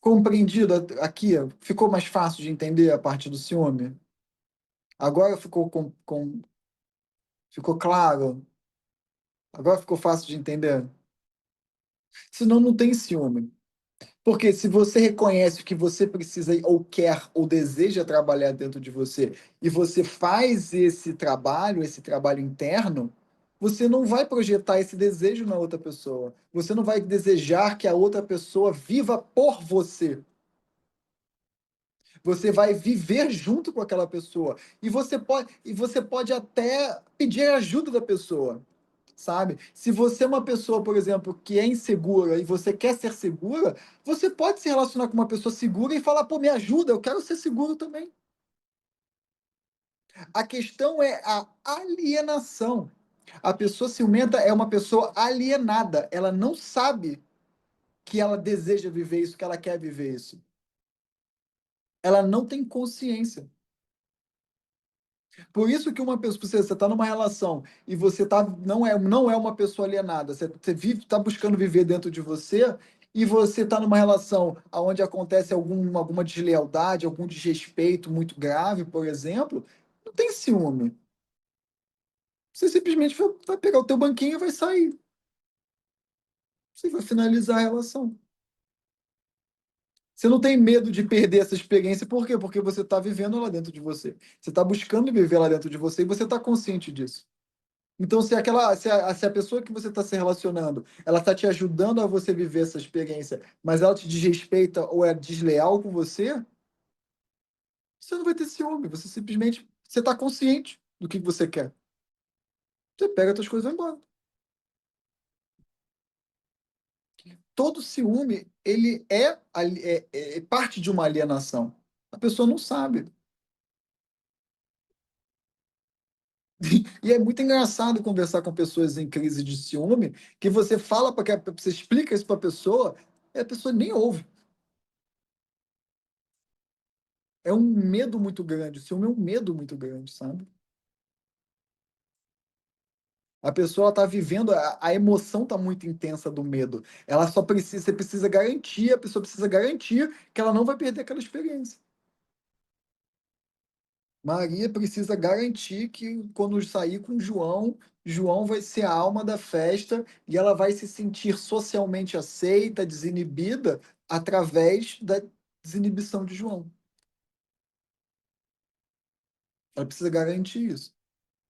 Compreendido aqui? Ficou mais fácil de entender a parte do ciúme? Agora ficou claro? Agora ficou fácil de entender? Senão não tem ciúme. Porque se você reconhece o que você precisa ou quer ou deseja trabalhar dentro de você e você faz esse trabalho interno, você não vai projetar esse desejo na outra pessoa. Você não vai desejar que a outra pessoa viva por você. Você vai viver junto com aquela pessoa. E você pode até pedir ajuda da pessoa, sabe? Se você é uma pessoa, por exemplo, que é insegura e você quer ser segura, você pode se relacionar com uma pessoa segura e falar: pô, me ajuda, eu quero ser seguro também. A questão é a alienação. A pessoa ciumenta é uma pessoa alienada. Ela não sabe que ela deseja viver isso, que ela quer viver isso. Ela não tem consciência. Por isso que uma pessoa, você está numa relação e você não é uma pessoa alienada, você vive, está buscando viver dentro de você e você está numa relação onde acontece alguma deslealdade, algum desrespeito muito grave, por exemplo, não tem ciúme. Você simplesmente vai pegar o teu banquinho e vai sair. Você vai finalizar a relação. Você não tem medo de perder essa experiência, por quê? Porque você está vivendo lá dentro de você. Você está buscando viver lá dentro de você e você está consciente disso. Então, se a pessoa que você está se relacionando, ela está te ajudando a você viver essa experiência, mas ela te desrespeita ou é desleal com você, você não vai ter ciúme. Você está consciente do que você quer. Você pega as suas coisas e vai embora. Todo ciúme, ele é parte de uma alienação. A pessoa não sabe. E é muito engraçado conversar com pessoas em crise de ciúme, que você fala para que você explica isso para a pessoa, e a pessoa nem ouve. É um medo muito grande. O ciúme é um medo muito grande, sabe? A pessoa está vivendo, a emoção está muito intensa do medo. Ela só precisa, você precisa garantir, a pessoa precisa garantir que ela não vai perder aquela experiência. Maria precisa garantir que quando sair com João, João vai ser a alma da festa e ela vai se sentir socialmente aceita, desinibida, através da desinibição de João. Ela precisa garantir isso.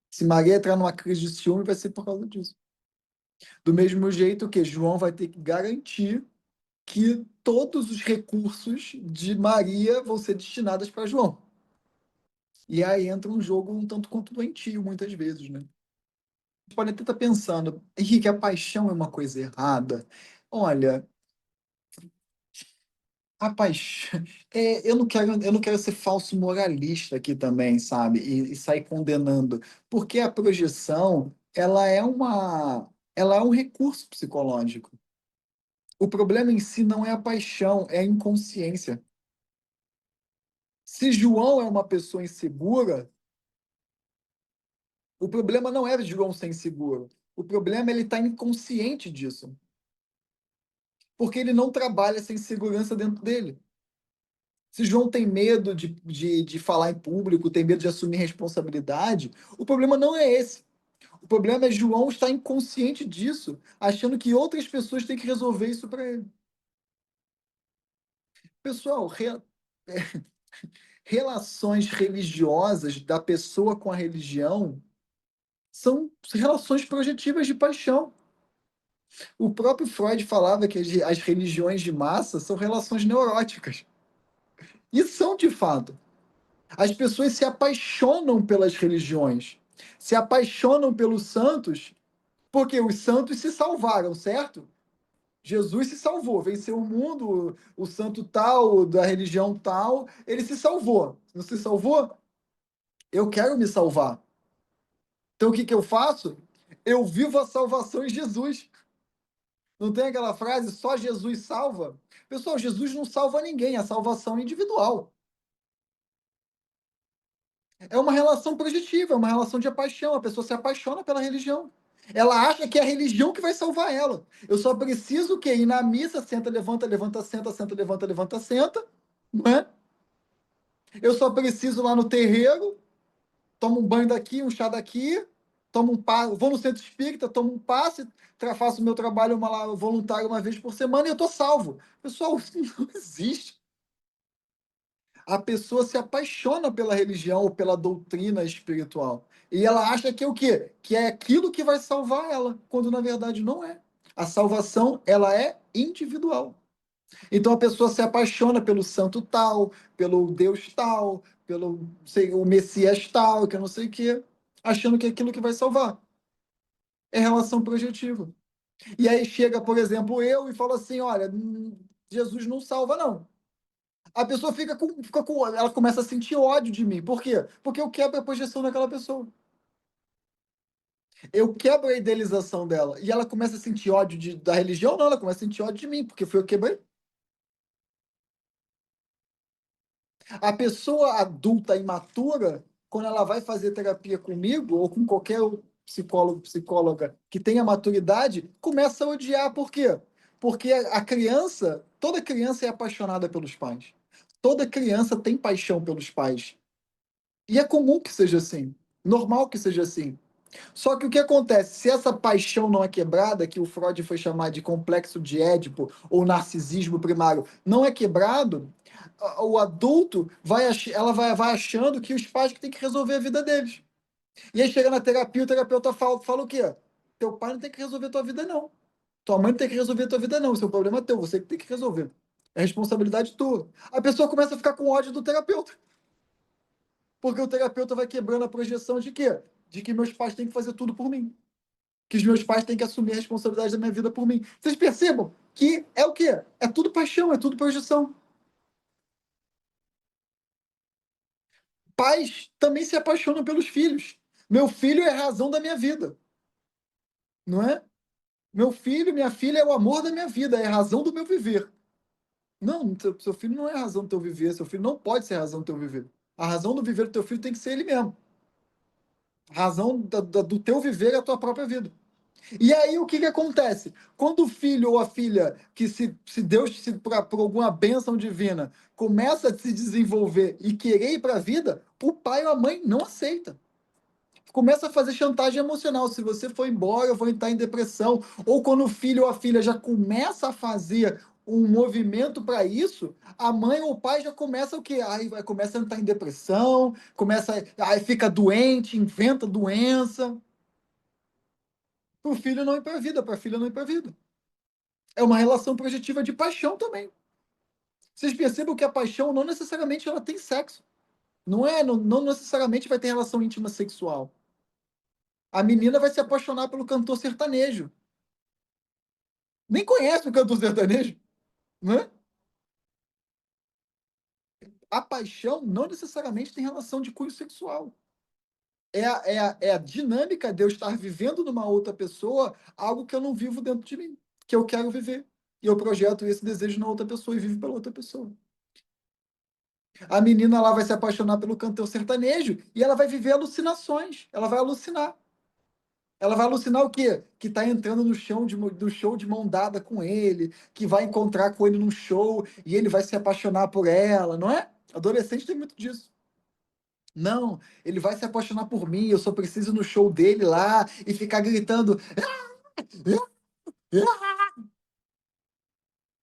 Se Maria entrar numa crise de ciúme, vai ser por causa disso. Do mesmo jeito que João vai ter que garantir que todos os recursos de Maria vão ser destinados para João. E aí entra um jogo um tanto quanto doentio, muitas vezes, né? Pode até estar pensando, Henrique, a paixão é uma coisa errada. Olha, a paixão. Eu não quero ser falso moralista aqui também, sabe? E sair condenando. Porque a projeção, ela é um recurso psicológico. O problema em si não é a paixão, é a inconsciência. Se João é uma pessoa insegura, o problema não é João ser inseguro. O problema é ele estar inconsciente disso. Porque ele não trabalha essa insegurança dentro dele. Se João tem medo de falar em público, tem medo de assumir responsabilidade, o problema não é esse. O problema é João estar inconsciente disso, achando que outras pessoas têm que resolver isso para ele. Pessoal, relações religiosas da pessoa com a religião são relações projetivas de paixão. O próprio Freud falava que as religiões de massa são relações neuróticas. E são de fato. As pessoas se apaixonam pelas religiões, se apaixonam pelos santos, porque os santos se salvaram, certo? Jesus se salvou, venceu o mundo, o santo tal, da religião tal, ele se salvou. Não se salvou? Eu quero me salvar. Então o que que eu faço? Eu vivo a salvação em Jesus. Não tem aquela frase, só Jesus salva? Pessoal, Jesus não salva ninguém, a salvação é individual. É uma relação projetiva, é uma relação de paixão. A pessoa se apaixona pela religião. Ela acha que é a religião que vai salvar ela. Eu só preciso o quê? Ir na missa, senta, levanta, levanta, senta, levanta, levanta, senta, não é? Eu só preciso ir lá no terreiro, tomo um banho daqui, um chá daqui, tomo um passe, vou no centro espírita, tomo um passe, faço o meu trabalho voluntário uma vez por semana e eu estou salvo. Pessoal, isso não existe. A pessoa se apaixona pela religião ou pela doutrina espiritual. E ela acha que é o quê? Que é aquilo que vai salvar ela, quando na verdade não é. A salvação, ela é individual. Então a pessoa se apaixona pelo santo tal, pelo Deus tal, pelo sei, o Messias tal, que eu não sei o quê, achando que é aquilo que vai salvar. É relação projetiva. E aí chega, por exemplo, eu e fala assim: olha, Jesus não salva, não. A pessoa ela começa a sentir ódio de mim. Por quê? Porque eu quebro a projeção daquela pessoa. Eu quebro a idealização dela. E ela começa a sentir ódio da religião, não, ela começa a sentir ódio de mim, porque foi eu que quebrei. A pessoa adulta imatura, quando ela vai fazer terapia comigo ou com qualquer psicólogo, psicóloga que tenha maturidade, começa a odiar. Por quê? Porque a criança, toda criança é apaixonada pelos pais. Toda criança tem paixão pelos pais. E é comum que seja assim. Normal que seja assim. Só que o que acontece? Se essa paixão não é quebrada, que o Freud foi chamar de complexo de Édipo ou narcisismo primário, não é quebrado, o adulto vai achando que os pais que têm que resolver a vida deles. E aí chega na terapia, o terapeuta fala o quê? Teu pai não tem que resolver a tua vida, não. Tua mãe não tem que resolver a tua vida, não. Esse é o problema teu, você que tem que resolver. É responsabilidade tua. A pessoa começa a ficar com ódio do terapeuta. Porque o terapeuta vai quebrando a projeção de quê? De que meus pais têm que fazer tudo por mim. Que os meus pais têm que assumir a responsabilidade da minha vida por mim. Vocês percebam que é o quê? É tudo paixão, é tudo projeção. Pais também se apaixonam pelos filhos. Meu filho é a razão da minha vida, não é? Meu filho, minha filha é o amor da minha vida, é a razão do meu viver. Não, seu filho não é a razão do teu viver, seu filho não pode ser a razão do teu viver. A razão do viver do teu filho tem que ser ele mesmo. A razão do teu viver é a tua própria vida. E aí o que que acontece? Quando o filho ou a filha, que se Deus, por alguma bênção divina, começa a se desenvolver e querer ir para a vida, o pai ou a mãe não aceita. Começa a fazer chantagem emocional. Se você for embora, eu vou entrar em depressão. Ou quando o filho ou a filha já começa a fazer um movimento para isso, a mãe ou o pai já começa o quê? Aí vai, começa a entrar em depressão, aí fica doente, inventa doença. Para o filho não ir para a vida, para a filha não ir para a vida. É uma relação projetiva de paixão também. Vocês percebam que a paixão não necessariamente ela tem sexo. Não necessariamente vai ter relação íntima sexual. A menina vai se apaixonar pelo cantor sertanejo. Nem conhece o cantor sertanejo, né? A paixão não necessariamente tem relação de cunho sexual. É a dinâmica de eu estar vivendo numa outra pessoa algo que eu não vivo dentro de mim, que eu quero viver. E eu projeto esse desejo na outra pessoa e vivo pela outra pessoa. A menina lá vai se apaixonar pelo cantor sertanejo e ela vai viver alucinações. Ela vai alucinar. Ela vai alucinar o quê? Que tá entrando no show de mão dada com ele, que vai encontrar com ele num show e ele vai se apaixonar por ela, não é? Adolescente tem muito disso. Não, ele vai se apaixonar por mim, eu só preciso ir no show dele lá e ficar gritando.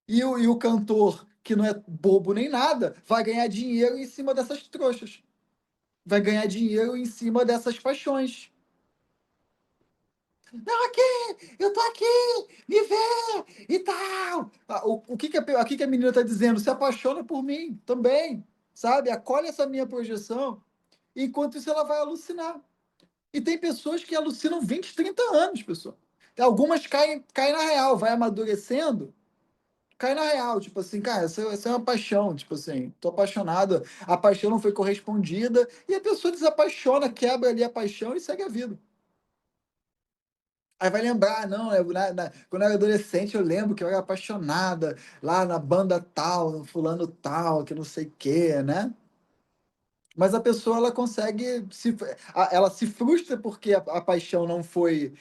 E o cantor, que não é bobo nem nada, vai ganhar dinheiro em cima dessas trouxas. Vai ganhar dinheiro em cima dessas paixões. Não, aqui, eu tô aqui, me vê e tal. O que que a menina tá dizendo? Se apaixona por mim também, sabe? Acolhe essa minha projeção. Enquanto isso, ela vai alucinar. E tem pessoas que alucinam 20, 30 anos, pessoal. Algumas caem na real, vai amadurecendo, cai na real. Tipo assim, cara, essa é uma paixão. Tipo assim, tô apaixonado, a paixão não foi correspondida. E a pessoa desapaixona, quebra ali a paixão e segue a vida. Aí vai lembrar, não, quando eu era adolescente, eu lembro que eu era apaixonada lá na banda tal, no fulano tal, que não sei o quê, né? Mas a pessoa, ela consegue, ela se frustra porque a paixão não foi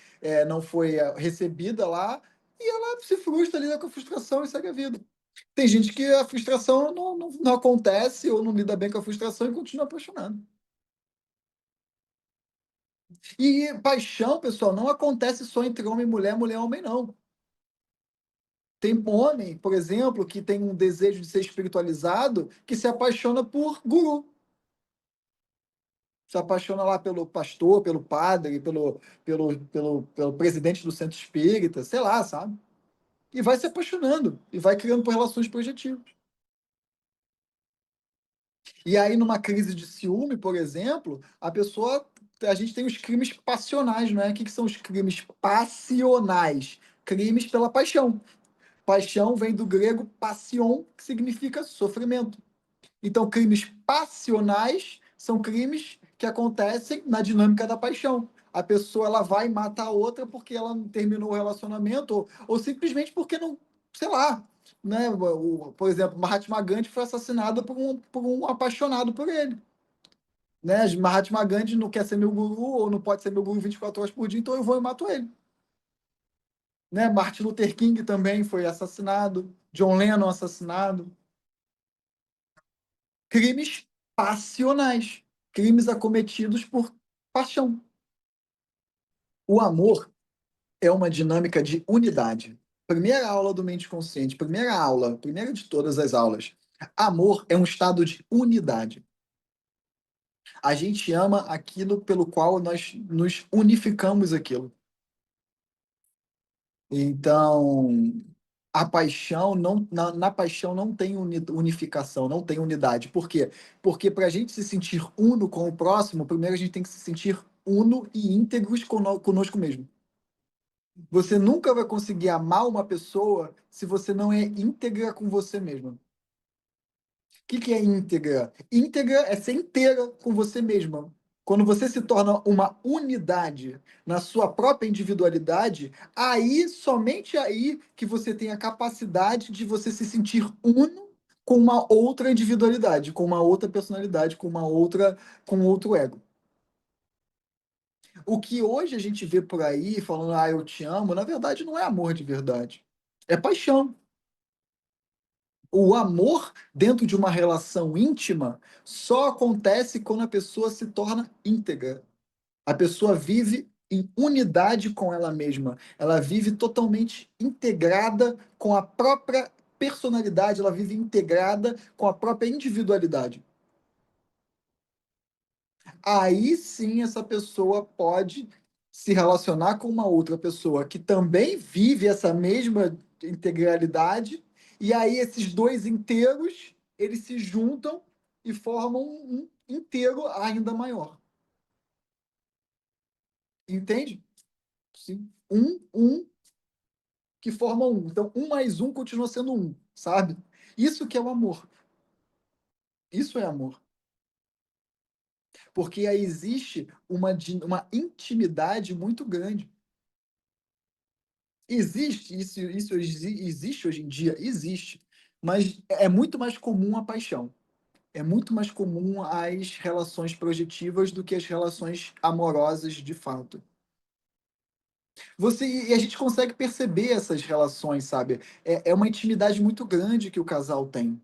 recebida lá, e ela se frustra, lida com a frustração e segue a vida. Tem gente que a frustração não acontece ou não lida bem com a frustração e continua apaixonado. E paixão, pessoal, não acontece só entre homem e mulher, homem, não. Tem um homem, por exemplo, que tem um desejo de ser espiritualizado, que se apaixona por guru. Se apaixona lá pelo pastor, pelo padre, pelo presidente do centro espírita, sei lá, sabe? e vai se apaixonando, e vai criando por relações projetivas. E aí, numa crise de ciúme, por exemplo, a gente tem os crimes passionais, não é? O que que são os crimes passionais? Crimes pela paixão. Paixão vem do grego passion, que significa sofrimento. Então, crimes passionais são crimes que acontecem na dinâmica da paixão. A pessoa ela vai e mata a outra porque ela não terminou o relacionamento, ou simplesmente porque não, sei lá, né? Por exemplo, Mahatma Gandhi foi assassinado por um apaixonado por ele. Né? Mahatma Gandhi não quer ser meu guru, ou não pode ser meu guru 24 horas por dia, então eu vou e mato ele. Né? Martin Luther King também foi assassinado, John Lennon assassinado. Crimes passionais, crimes acometidos por paixão. O amor é uma dinâmica de unidade. Primeira aula do Mente Consciente, primeira aula, primeira de todas as aulas. Amor é um estado de unidade. A gente ama aquilo pelo qual nós nos unificamos aquilo. Então, a paixão não, na paixão não tem unificação, não tem unidade. Por quê? Porque para a gente se sentir uno com o próximo, primeiro a gente tem que se sentir uno e íntegros conosco mesmo. Você nunca vai conseguir amar uma pessoa se você não é íntegra com você mesmo. Que é íntegra? Íntegra é ser inteira com você mesma. Quando você se torna uma unidade na sua própria individualidade, aí, somente aí, que você tem a capacidade de você se sentir uno com uma outra individualidade, com uma outra personalidade, com outro ego. O que hoje a gente vê por aí falando, ah, eu te amo, na verdade não é amor de verdade. É paixão. O amor dentro de uma relação íntima só acontece quando a pessoa se torna íntegra. A pessoa vive em unidade com ela mesma. Ela vive totalmente integrada com a própria personalidade, ela vive integrada com a própria individualidade. Aí sim essa pessoa pode se relacionar com uma outra pessoa que também vive essa mesma integralidade, e aí esses dois inteiros, eles se juntam e formam um inteiro ainda maior. Entende? Sim. Um que forma um. Então, um mais um continua sendo um, sabe? Isso que é o amor. Isso é amor. Porque aí existe uma intimidade muito grande. Existe isso existe hoje em dia? Existe. Mas é muito mais comum a paixão. É muito mais comum as relações projetivas do que as relações amorosas de fato. E a gente consegue perceber essas relações, sabe? É uma intimidade muito grande que o casal tem,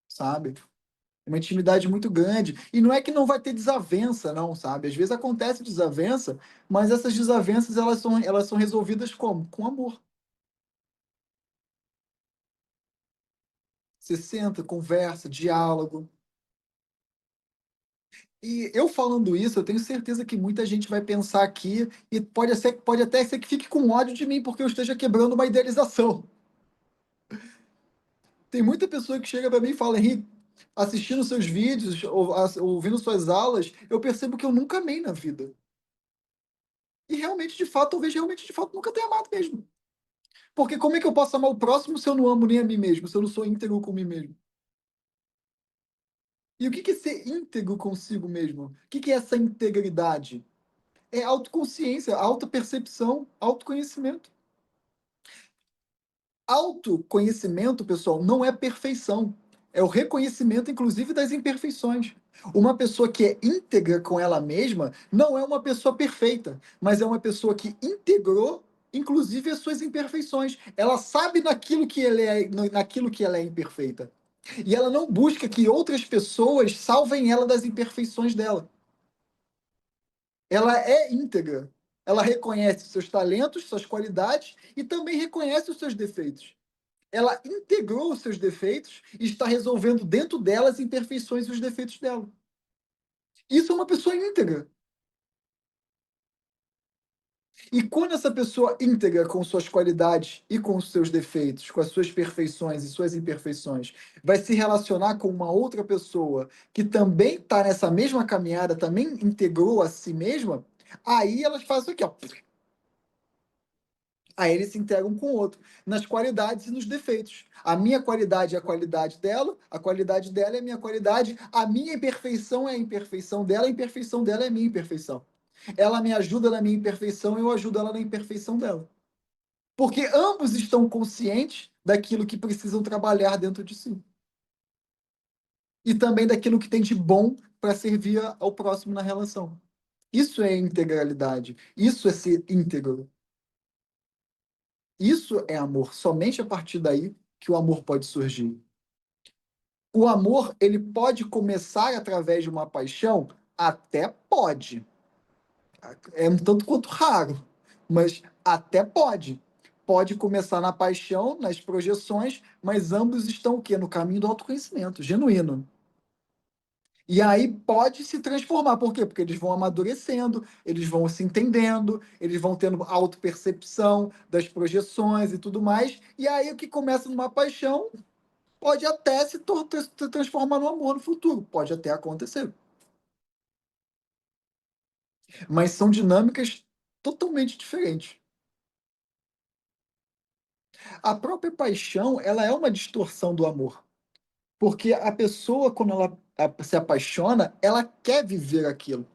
sabe? É uma intimidade muito grande. E não é que não vai ter desavença, não, sabe? Às vezes acontece desavença, mas essas desavenças elas são resolvidas como? Com amor. Você senta, conversa, diálogo. E eu falando isso, eu tenho certeza que muita gente vai pensar aqui e pode até ser que fique com ódio de mim porque eu esteja quebrando uma idealização. Tem muita pessoa que chega para mim e fala, Henrique, assistindo seus vídeos, ouvindo suas aulas, eu percebo que eu nunca amei na vida. E realmente, de fato, talvez realmente, de fato, nunca tenha amado mesmo. Porque como é que eu posso amar o próximo se eu não amo nem a mim mesmo, se eu não sou íntegro com mim mesmo? E o que é ser íntegro consigo mesmo? O que é essa integridade? É autoconsciência, autopercepção, autoconhecimento. Autoconhecimento, pessoal, não é perfeição. É o reconhecimento, inclusive, das imperfeições. Uma pessoa que é íntegra com ela mesma não é uma pessoa perfeita, mas é uma pessoa que integrou, inclusive, as suas imperfeições. Ela sabe naquilo que ela é imperfeita. E ela não busca que outras pessoas salvem ela das imperfeições dela. Ela é íntegra. Ela reconhece seus talentos, suas qualidades e também reconhece os seus defeitos. Ela integrou os seus defeitos e está resolvendo dentro dela as imperfeições e os defeitos dela. Isso é uma pessoa íntegra. E quando essa pessoa íntegra com suas qualidades e com os seus defeitos, com as suas perfeições e suas imperfeições, vai se relacionar com uma outra pessoa que também está nessa mesma caminhada, também integrou a si mesma, aí elas fazem o quê? Ó? Aí eles se integram com o outro, nas qualidades e nos defeitos. A minha qualidade é a qualidade dela é a minha qualidade, a minha imperfeição é a imperfeição dela, a imperfeição dela é a minha imperfeição. Ela me ajuda na minha imperfeição, eu ajudo ela na imperfeição dela. Porque ambos estão conscientes daquilo que precisam trabalhar dentro de si. E também daquilo que tem de bom para servir ao próximo na relação. Isso é integralidade. Isso é ser íntegro. Isso é amor. Somente a partir daí que o amor pode surgir. O amor, ele pode começar através de uma paixão? Até pode. É um tanto quanto raro, mas até pode. Pode começar na paixão, nas projeções, mas ambos estão o quê? No caminho do autoconhecimento, genuíno. E aí pode se transformar. Por quê? Porque eles vão amadurecendo, eles vão se entendendo, eles vão tendo autopercepção das projeções e tudo mais. E aí o que começa numa paixão pode até se transformar no amor no futuro. Pode até acontecer. Mas são dinâmicas totalmente diferentes. A própria paixão, ela é uma distorção do amor. Porque a pessoa, quando ela se apaixona, ela quer viver aquilo.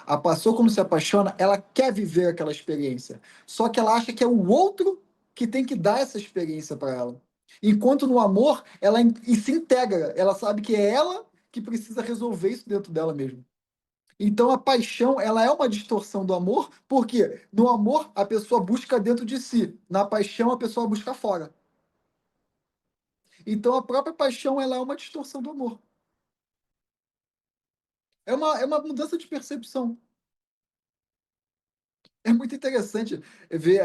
A pessoa, quando se apaixona, ela quer viver aquela experiência. Só que ela acha que é o outro que tem que dar essa experiência para ela. Enquanto no amor, ela se integra. Ela sabe que é ela que precisa resolver isso dentro dela mesma. Então a paixão, ela é uma distorção do amor, porque no amor a pessoa busca dentro de si, na paixão a pessoa busca fora. Então a própria paixão, ela é uma distorção do amor. É uma mudança de percepção. É muito interessante ver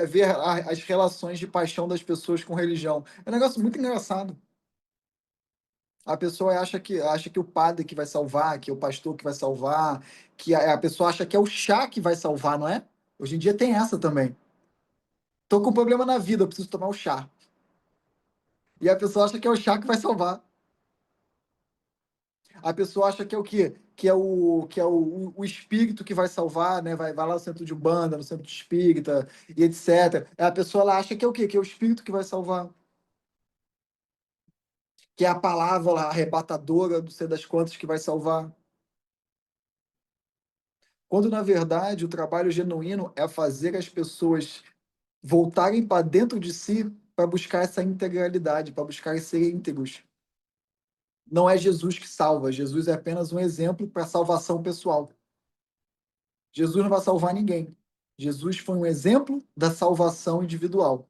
as relações de paixão das pessoas com religião. É um negócio muito engraçado. A pessoa acha que o padre que vai salvar, que é o pastor que vai salvar, que a pessoa acha que é o chá que vai salvar, não é? Hoje em dia tem essa também. Tô com um problema na vida, eu preciso tomar o chá. E a pessoa acha que é o chá que vai salvar. A pessoa acha que é o quê? Que é o espírito que vai salvar, né? Vai lá no centro de Umbanda, no centro de espírita e etc. A pessoa ela acha que é o quê? Que é o espírito que vai salvar. Que é a palavra lá, arrebatadora, não sei das quantas, que vai salvar. Quando, na verdade, o trabalho genuíno é fazer as pessoas voltarem para dentro de si para buscar essa integralidade, para buscar ser íntegros. Não é Jesus que salva, Jesus é apenas um exemplo para salvação pessoal. Jesus não vai salvar ninguém. Jesus foi um exemplo da salvação individual.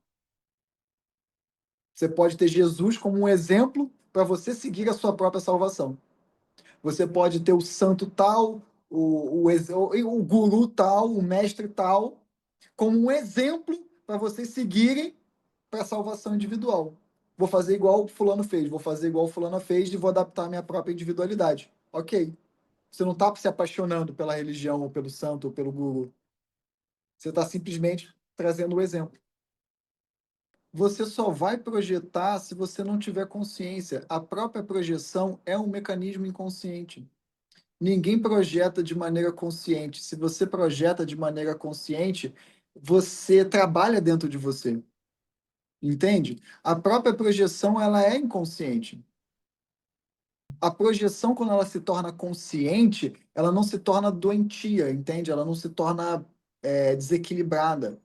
Você pode ter Jesus como um exemplo para você seguir a sua própria salvação. Você pode ter o santo tal, o guru tal, o mestre tal, como um exemplo para vocês seguirem para a salvação individual. Vou fazer igual o fulano fez, vou fazer igual o fulano fez e vou adaptar a minha própria individualidade. Ok. Você não está se apaixonando pela religião, ou pelo santo, ou pelo guru. Você está simplesmente trazendo o exemplo. Você só vai projetar se você não tiver consciência. A própria projeção é um mecanismo inconsciente. Ninguém projeta de maneira consciente. Se você projeta de maneira consciente, você trabalha dentro de você. Entende? A própria projeção, ela é inconsciente. A projeção, quando ela se torna consciente, ela não se torna doentia, entende? Ela não se torna desequilibrada.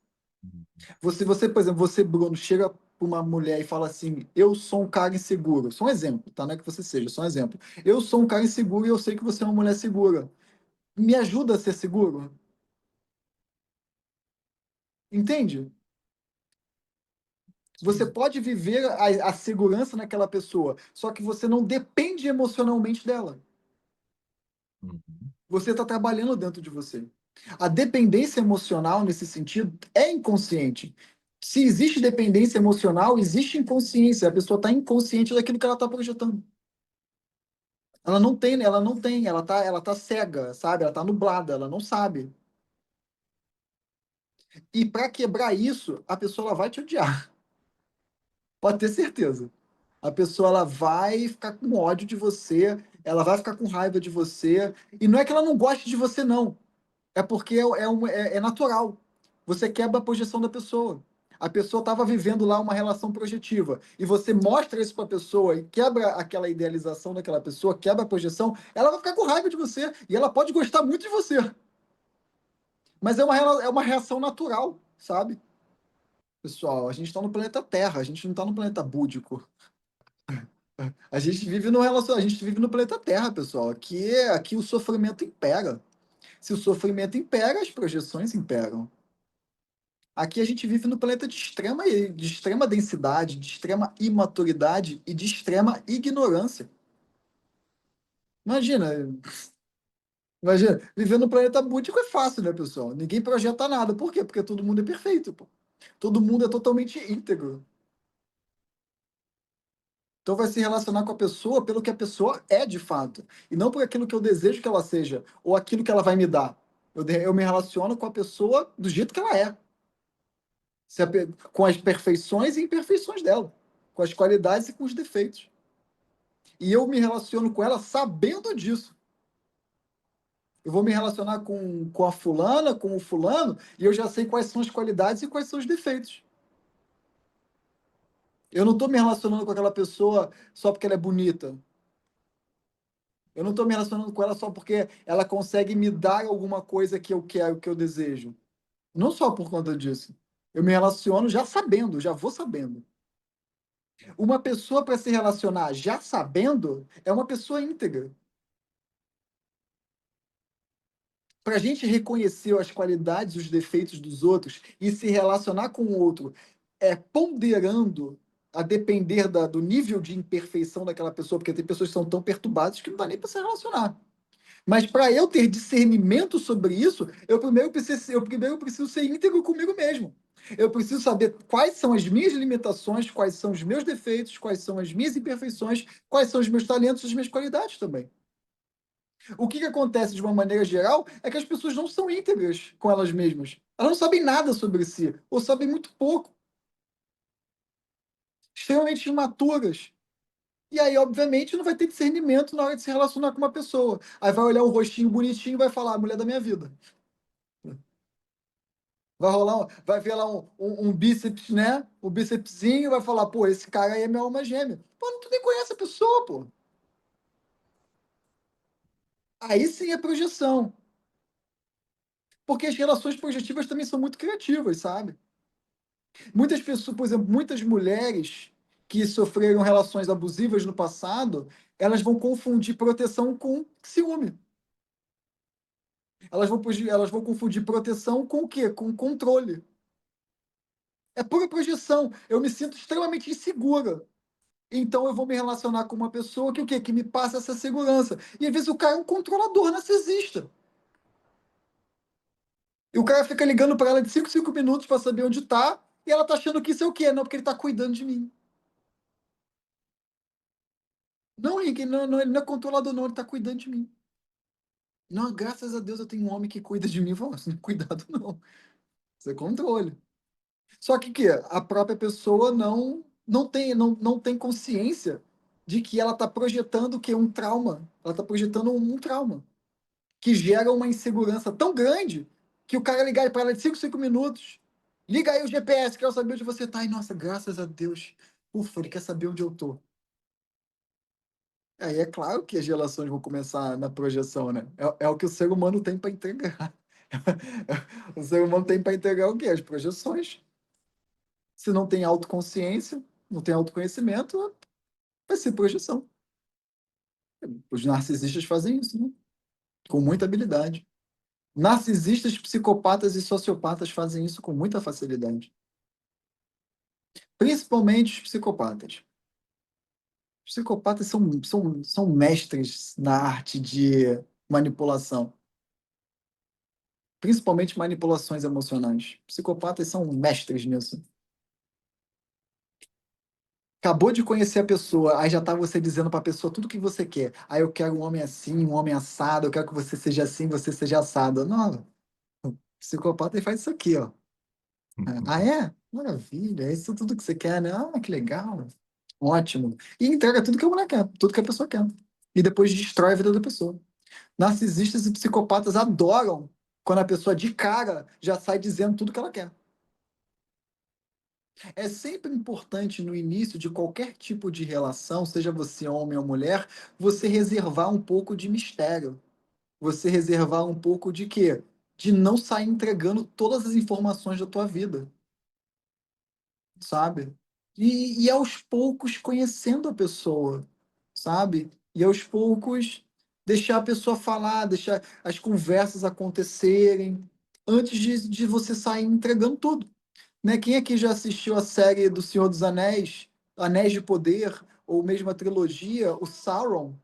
Você, por exemplo, você, Bruno, chega para uma mulher e fala assim: eu sou um cara inseguro. Só um exemplo, tá? Não é que você seja, só um exemplo. Eu sou um cara inseguro e eu sei que você é uma mulher segura. Me ajuda a ser seguro? Entende? Você Sim. pode viver a segurança naquela pessoa, só que você não depende emocionalmente dela. Uhum. Você está trabalhando dentro de você. A dependência emocional, nesse sentido, é inconsciente. Se existe dependência emocional, existe inconsciência. A pessoa está inconsciente daquilo que ela está projetando. Ela tá cega, sabe? Ela está nublada, ela não sabe. E para quebrar isso, a pessoa ela vai te odiar. Pode ter certeza. A pessoa ela vai ficar com ódio de você, ela vai ficar com raiva de você. E não é que ela não goste de você, não. É porque é natural. Você quebra a projeção da pessoa. A pessoa estava vivendo lá uma relação projetiva e você mostra isso para a pessoa e quebra aquela idealização daquela pessoa, quebra a projeção, ela vai ficar com raiva de você e ela pode gostar muito de você. Mas é uma reação natural, sabe? Pessoal, a gente está no planeta Terra, a gente não está no planeta búdico. A gente vive no relacion... a gente vive no planeta Terra, pessoal. Aqui o sofrimento impera. Se o sofrimento impera, as projeções imperam. Aqui a gente vive no planeta de extrema densidade, de extrema imaturidade e de extrema ignorância. Imagina, imagina, viver no planeta búdico é fácil, né, pessoal? Ninguém projeta nada. Por quê? Porque todo mundo é perfeito, pô. Todo mundo é totalmente íntegro. Então vai se relacionar com a pessoa pelo que a pessoa é de fato, e não por aquilo que eu desejo que ela seja, ou aquilo que ela vai me dar. Eu me relaciono com a pessoa do jeito que ela é, com as perfeições e imperfeições dela, com as qualidades e com os defeitos. E eu me relaciono com ela sabendo disso. Eu vou me relacionar com a fulana, com o fulano, e eu já sei quais são as qualidades e quais são os defeitos. Eu não estou me relacionando com aquela pessoa só porque ela é bonita. Eu não estou me relacionando com ela só porque ela consegue me dar alguma coisa que eu quero, que eu desejo. Não só por conta disso. Eu me relaciono já sabendo, já vou sabendo. Uma pessoa para se relacionar já sabendo é uma pessoa íntegra. Para a gente reconhecer as qualidades, os defeitos dos outros e se relacionar com o outro, ponderando a depender do nível de imperfeição daquela pessoa, porque tem pessoas que são tão perturbadas que não dá nem para se relacionar. Mas para eu ter discernimento sobre isso, eu primeiro preciso ser íntegro comigo mesmo. Eu preciso saber quais são as minhas limitações, quais são os meus defeitos, quais são as minhas imperfeições, quais são os meus talentos, as minhas qualidades também. O que acontece de uma maneira geral é que as pessoas não são íntegras com elas mesmas. Elas não sabem nada sobre si, ou sabem muito pouco, extremamente imaturas. E aí, obviamente, não vai ter discernimento na hora de se relacionar com uma pessoa. Aí vai olhar o rostinho bonitinho e vai falar, "Ah, mulher da minha vida." Vai rolar, vai ver lá um bíceps, né? O bícepsinho, vai falar, pô, esse cara aí é minha alma gêmea. Pô, tu nem conhece a pessoa, pô. Aí sim é projeção. Porque as relações projetivas também são muito criativas, sabe? Muitas pessoas, por exemplo, muitas mulheres que sofreram relações abusivas no passado, elas vão confundir proteção com ciúme. Elas vão confundir proteção com o quê? Com controle. É pura projeção. Eu me sinto extremamente insegura. Então eu vou me relacionar com uma pessoa que o quê? Que me passa essa segurança. E às vezes o cara é um controlador narcisista. E o cara fica ligando para ela de 5 minutos para saber onde tá, e ela tá achando que isso é o quê? Não, porque ele tá cuidando de mim. Não, Henrique, não, ele não é controlador, não, ele tá cuidando de mim. Não, graças a Deus eu tenho um homem que cuida de mim. Eu falo, assim, cuidado não. Isso é controle. Só que a própria pessoa não tem consciência de que ela está projetando o quê? Um trauma. Ela está projetando um trauma que gera uma insegurança tão grande que o cara ligar para ela de 5 minutos. Liga aí o GPS, quero saber onde você está. Ai, nossa, graças a Deus. Ufa, ele quer saber onde eu tô. Aí é claro que as relações vão começar na projeção, né? É o que o ser humano tem para entregar. O ser humano tem para entregar o quê? As projeções. Se não tem autoconsciência, não tem autoconhecimento, vai ser projeção. Os narcisistas fazem isso, né? Com muita habilidade. Narcisistas, psicopatas e sociopatas fazem isso com muita facilidade. Principalmente os psicopatas. Os psicopatas são mestres na arte de manipulação. Principalmente manipulações emocionais. Psicopatas são mestres nisso. Acabou de conhecer a pessoa, aí já tá você dizendo para a pessoa tudo o que você quer. Aí eu quero um homem assim, um homem assado, eu quero que você seja assim, você seja assado. Não, o psicopata ele faz isso aqui, ó. Ah, é? Maravilha, é isso tudo que você quer, né? Ah, que legal. Ótimo. E entrega tudo que a mulher quer, tudo que a pessoa quer. E depois destrói a vida da pessoa. Narcisistas e psicopatas adoram quando a pessoa de cara já sai dizendo tudo que ela quer. É sempre importante no início de qualquer tipo de relação, seja você homem ou mulher, você reservar um pouco de mistério. Você reservar um pouco de quê? De não sair entregando todas as informações da tua vida, sabe? E aos poucos conhecendo a pessoa, sabe? E aos poucos deixar a pessoa falar, deixar as conversas acontecerem, antes de você sair entregando tudo, né? Quem aqui já assistiu a série do Senhor dos Anéis, Anéis de Poder, ou mesmo a trilogia, o Sauron,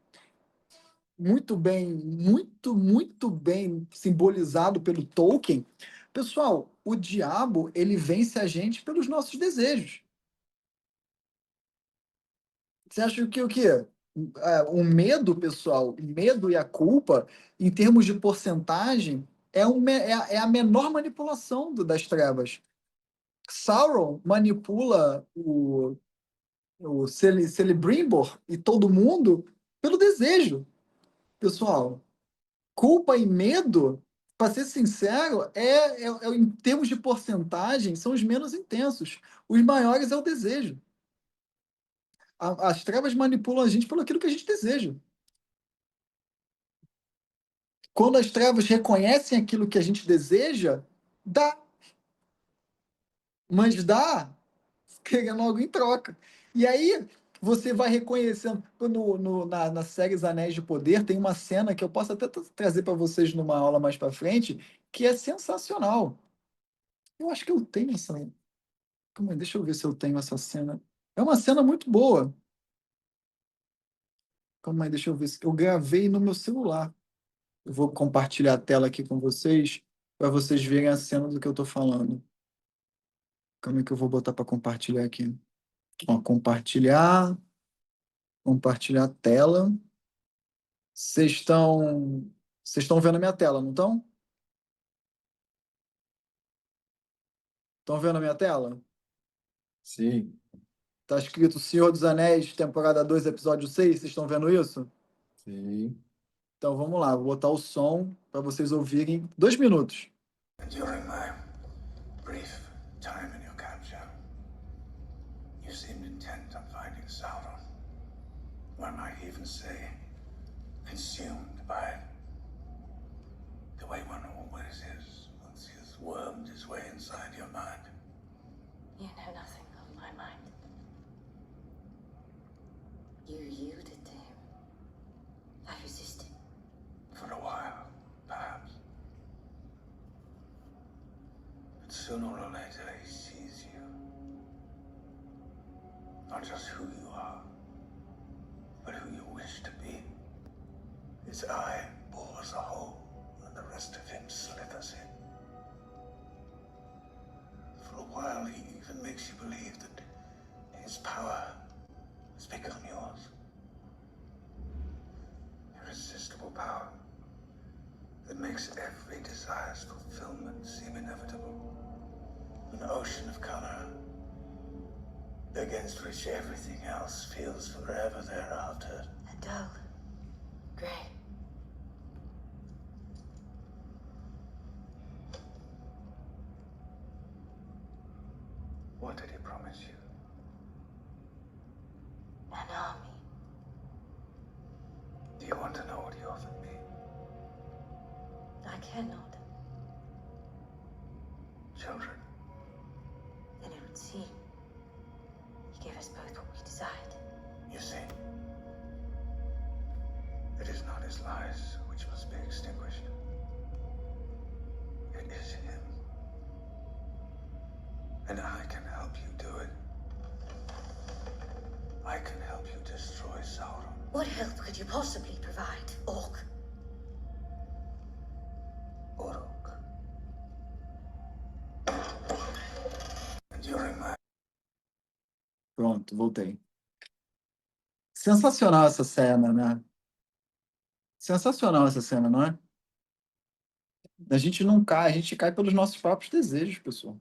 muito bem, muito bem simbolizado pelo Tolkien. Pessoal, o diabo, ele vence a gente pelos nossos desejos. Você acha que o quê? O medo, pessoal, o medo e a culpa, em termos de porcentagem, é a menor manipulação das trevas. Sauron manipula o Celebrimbor e todo mundo pelo desejo, pessoal. Culpa e medo, para ser sincero, em termos de porcentagem, são os menos intensos. Os maiores é o desejo. As trevas manipulam a gente pelo aquilo que a gente deseja. Quando as trevas reconhecem aquilo que a gente deseja, dá. Mas dá querendo algo em troca. E aí você vai reconhecendo. Na série Os Anéis de Poder, tem uma cena que eu posso até trazer para vocês numa aula mais para frente, que é sensacional. Eu acho que eu tenho essa. Calma aí, deixa eu ver se eu tenho essa cena. É uma cena muito boa. Calma aí, deixa eu ver se eu gravei no meu celular. Eu vou compartilhar a tela aqui com vocês, para vocês verem a cena do que eu estou falando. Calma aí que eu vou botar para compartilhar aqui. Ó, compartilhar a tela. Vocês estão vendo a minha tela, não estão? Estão vendo a minha tela? Sim, Tá escrito Senhor dos Anéis, temporada 2, episódio 6. Vocês estão vendo isso? sim. Então vamos lá, vou botar o som para vocês ouvirem 2 minutos. During my brief time in your capture, you seemed intent on finding Sauron. One might even say, consumed by it. The way one always is once he has wormed his way inside your mind. You know nothing of my mind. You yielded to him. I resisted. For a while, perhaps. But sooner or later he sees you. Not just who you are, but who you wish to be. His eye bores a hole, and the rest of him slithers in. For a while, he even makes you believe that his power has become yours. Irresistible power that makes every desire's fulfillment seem inevitable. An ocean of color against which everything else feels forever thereafter. A dull, grey. What did he promise you? An army. Do you want to know what he offered me? I cannot. Children. Then it would seem he gave us both what we desired. You see, it is not his lies which must be extinguished. It is him. And I can help you do it. I can help you destroy Sauron. What help could you possibly provide, Orc? Uruk. And during my Pronto, voltei. Sensacional essa cena, né? Sensacional essa cena, não é? A gente não cai, a gente cai pelos nossos próprios desejos, pessoal.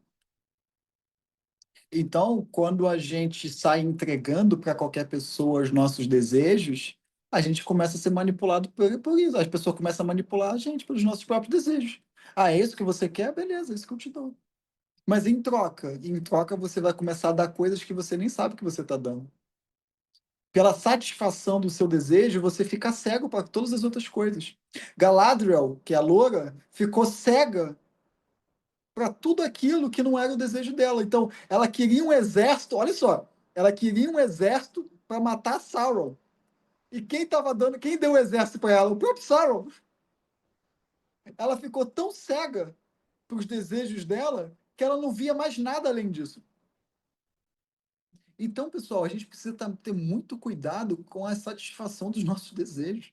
Então, quando a gente sai entregando para qualquer pessoa os nossos desejos, a gente começa a ser manipulado por isso. As pessoas começam a manipular a gente pelos nossos próprios desejos. Ah, é isso que você quer? Beleza, é isso que eu te dou. Mas em troca você vai começar a dar coisas que você nem sabe que você está dando. Pela satisfação do seu desejo, você fica cego para todas as outras coisas. Galadriel, que é a loura, ficou cega para tudo aquilo que não era o desejo dela. Então, ela queria um exército, olha só, ela queria um exército para matar Sauron. E quem deu o exército para ela? O próprio Sauron. Ela ficou tão cega para os desejos dela que ela não via mais nada além disso. Então, pessoal, a gente precisa ter muito cuidado com a satisfação dos nossos desejos.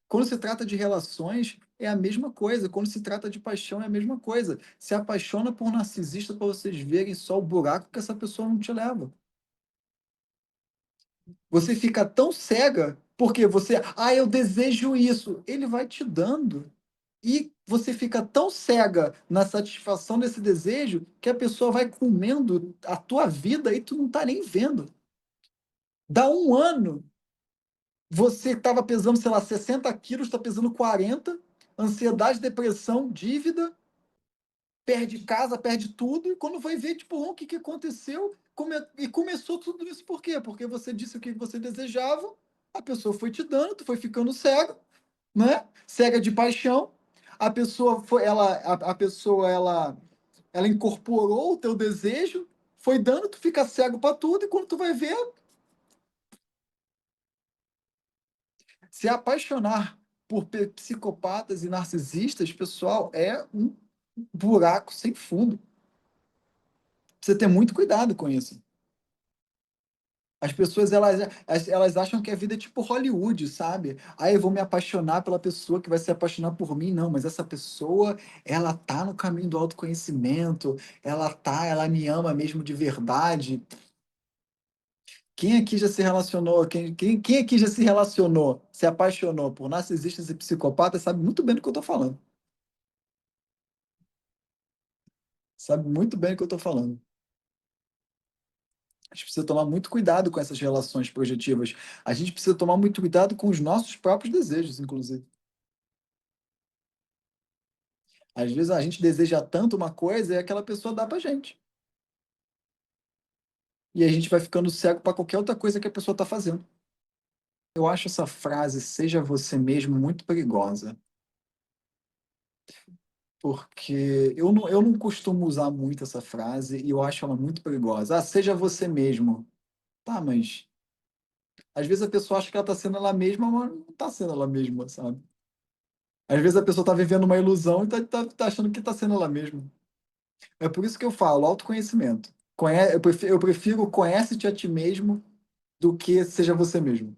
Quando se trata de relações, é a mesma coisa. Quando se trata de paixão, é a mesma coisa. Se apaixona por um narcisista para vocês verem só o buraco que essa pessoa não te leva. Você fica tão cega porque eu desejo isso. Ele vai te dando. E você fica tão cega na satisfação desse desejo que a pessoa vai comendo a tua vida e tu não tá nem vendo. Dá um ano, você estava pesando, sei lá, 60 quilos, está pesando 40, ansiedade, depressão, dívida, perde casa, perde tudo, e quando vai ver, tipo, o que que aconteceu? E começou tudo isso por quê? Porque você disse o que você desejava, a pessoa foi te dando, tu foi ficando cego, né? Cega de paixão, a pessoa foi, a pessoa, ela incorporou o teu desejo, foi dando, tu fica cego para tudo, e quando tu vai ver, se apaixonar por psicopatas e narcisistas, pessoal, é um buraco sem fundo. Precisa ter muito cuidado com isso. As pessoas, elas acham que a vida é tipo Hollywood, sabe? Aí eu vou me apaixonar pela pessoa que vai se apaixonar por mim. Não, mas essa pessoa, ela tá no caminho do autoconhecimento, ela me ama mesmo de verdade. Quem aqui já se relacionou, quem aqui já se relacionou, se apaixonou por narcisistas e psicopatas, sabe muito bem do que eu tô falando. Sabe muito bem o que eu tô falando. A gente precisa tomar muito cuidado com essas relações projetivas. A gente precisa tomar muito cuidado com os nossos próprios desejos, inclusive. Às vezes a gente deseja tanto uma coisa e aquela pessoa dá pra gente. E a gente vai ficando cego para qualquer outra coisa que a pessoa está fazendo. Eu acho essa frase, seja você mesmo, muito perigosa. Porque eu não costumo usar muito essa frase e eu acho ela muito perigosa. Ah, seja você mesmo. Tá, mas às vezes a pessoa acha que ela está sendo ela mesma, mas não está sendo ela mesma, sabe? Às vezes a pessoa está vivendo uma ilusão e tá achando que está sendo ela mesma. É por isso que eu falo, autoconhecimento. Eu prefiro conhece-te a ti mesmo do que seja você mesmo.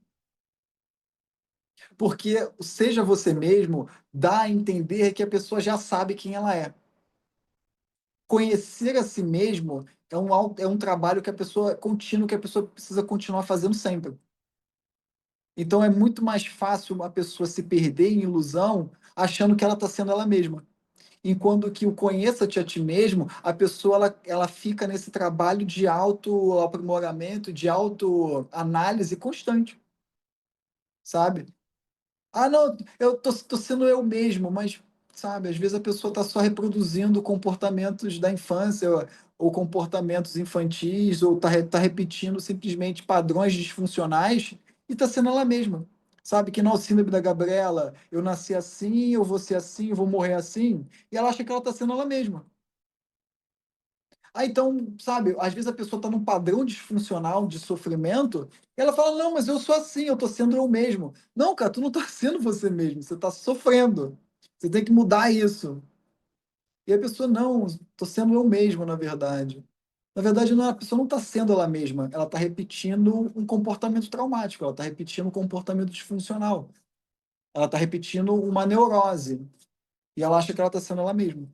Porque o seja você mesmo dá a entender que a pessoa já sabe quem ela é. Conhecer a si mesmo é um trabalho que a pessoa contínuo, que a pessoa precisa continuar fazendo sempre. Então é muito mais fácil uma pessoa se perder em ilusão achando que ela está sendo ela mesma. Enquanto que o conheça-te a ti mesmo, a pessoa ela fica nesse trabalho de autoaprimoramento, de autoanálise constante, sabe? Ah, não, eu tô sendo eu mesmo, mas, sabe, às vezes a pessoa está só reproduzindo comportamentos da infância ou comportamentos infantis, ou tá repetindo simplesmente padrões disfuncionais e está sendo ela mesma. Sabe, que não é o síndrome da Gabriela, eu nasci assim, eu vou ser assim, eu vou morrer assim, e ela acha que ela está sendo ela mesma. Ah, então, sabe, às vezes a pessoa está num padrão disfuncional de sofrimento, e ela fala, não, mas eu sou assim, eu estou sendo eu mesmo. Não, cara, tu não está sendo você mesmo, você está sofrendo. Você tem que mudar isso. E a pessoa, não, estou sendo eu mesmo, na verdade. Na verdade, não, a pessoa não está sendo ela mesma, ela está repetindo um comportamento traumático, ela está repetindo um comportamento disfuncional, ela está repetindo uma neurose, e ela acha que ela está sendo ela mesma.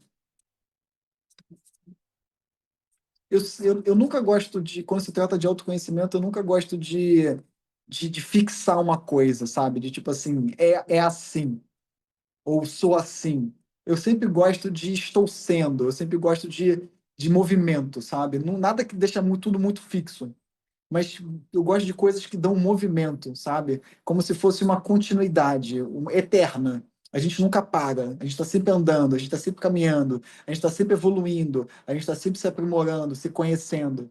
Eu nunca gosto de, quando se trata de autoconhecimento, eu nunca gosto de fixar uma coisa, sabe? De tipo assim, é assim, ou sou assim. Eu sempre gosto de estou sendo, eu sempre gosto de movimento, sabe? Não, nada que deixa tudo muito fixo. Mas eu gosto de coisas que dão movimento, sabe? Como se fosse uma continuidade, eterna. A gente nunca para, a gente está sempre andando, a gente está sempre caminhando, a gente está sempre evoluindo, a gente está sempre se aprimorando, se conhecendo.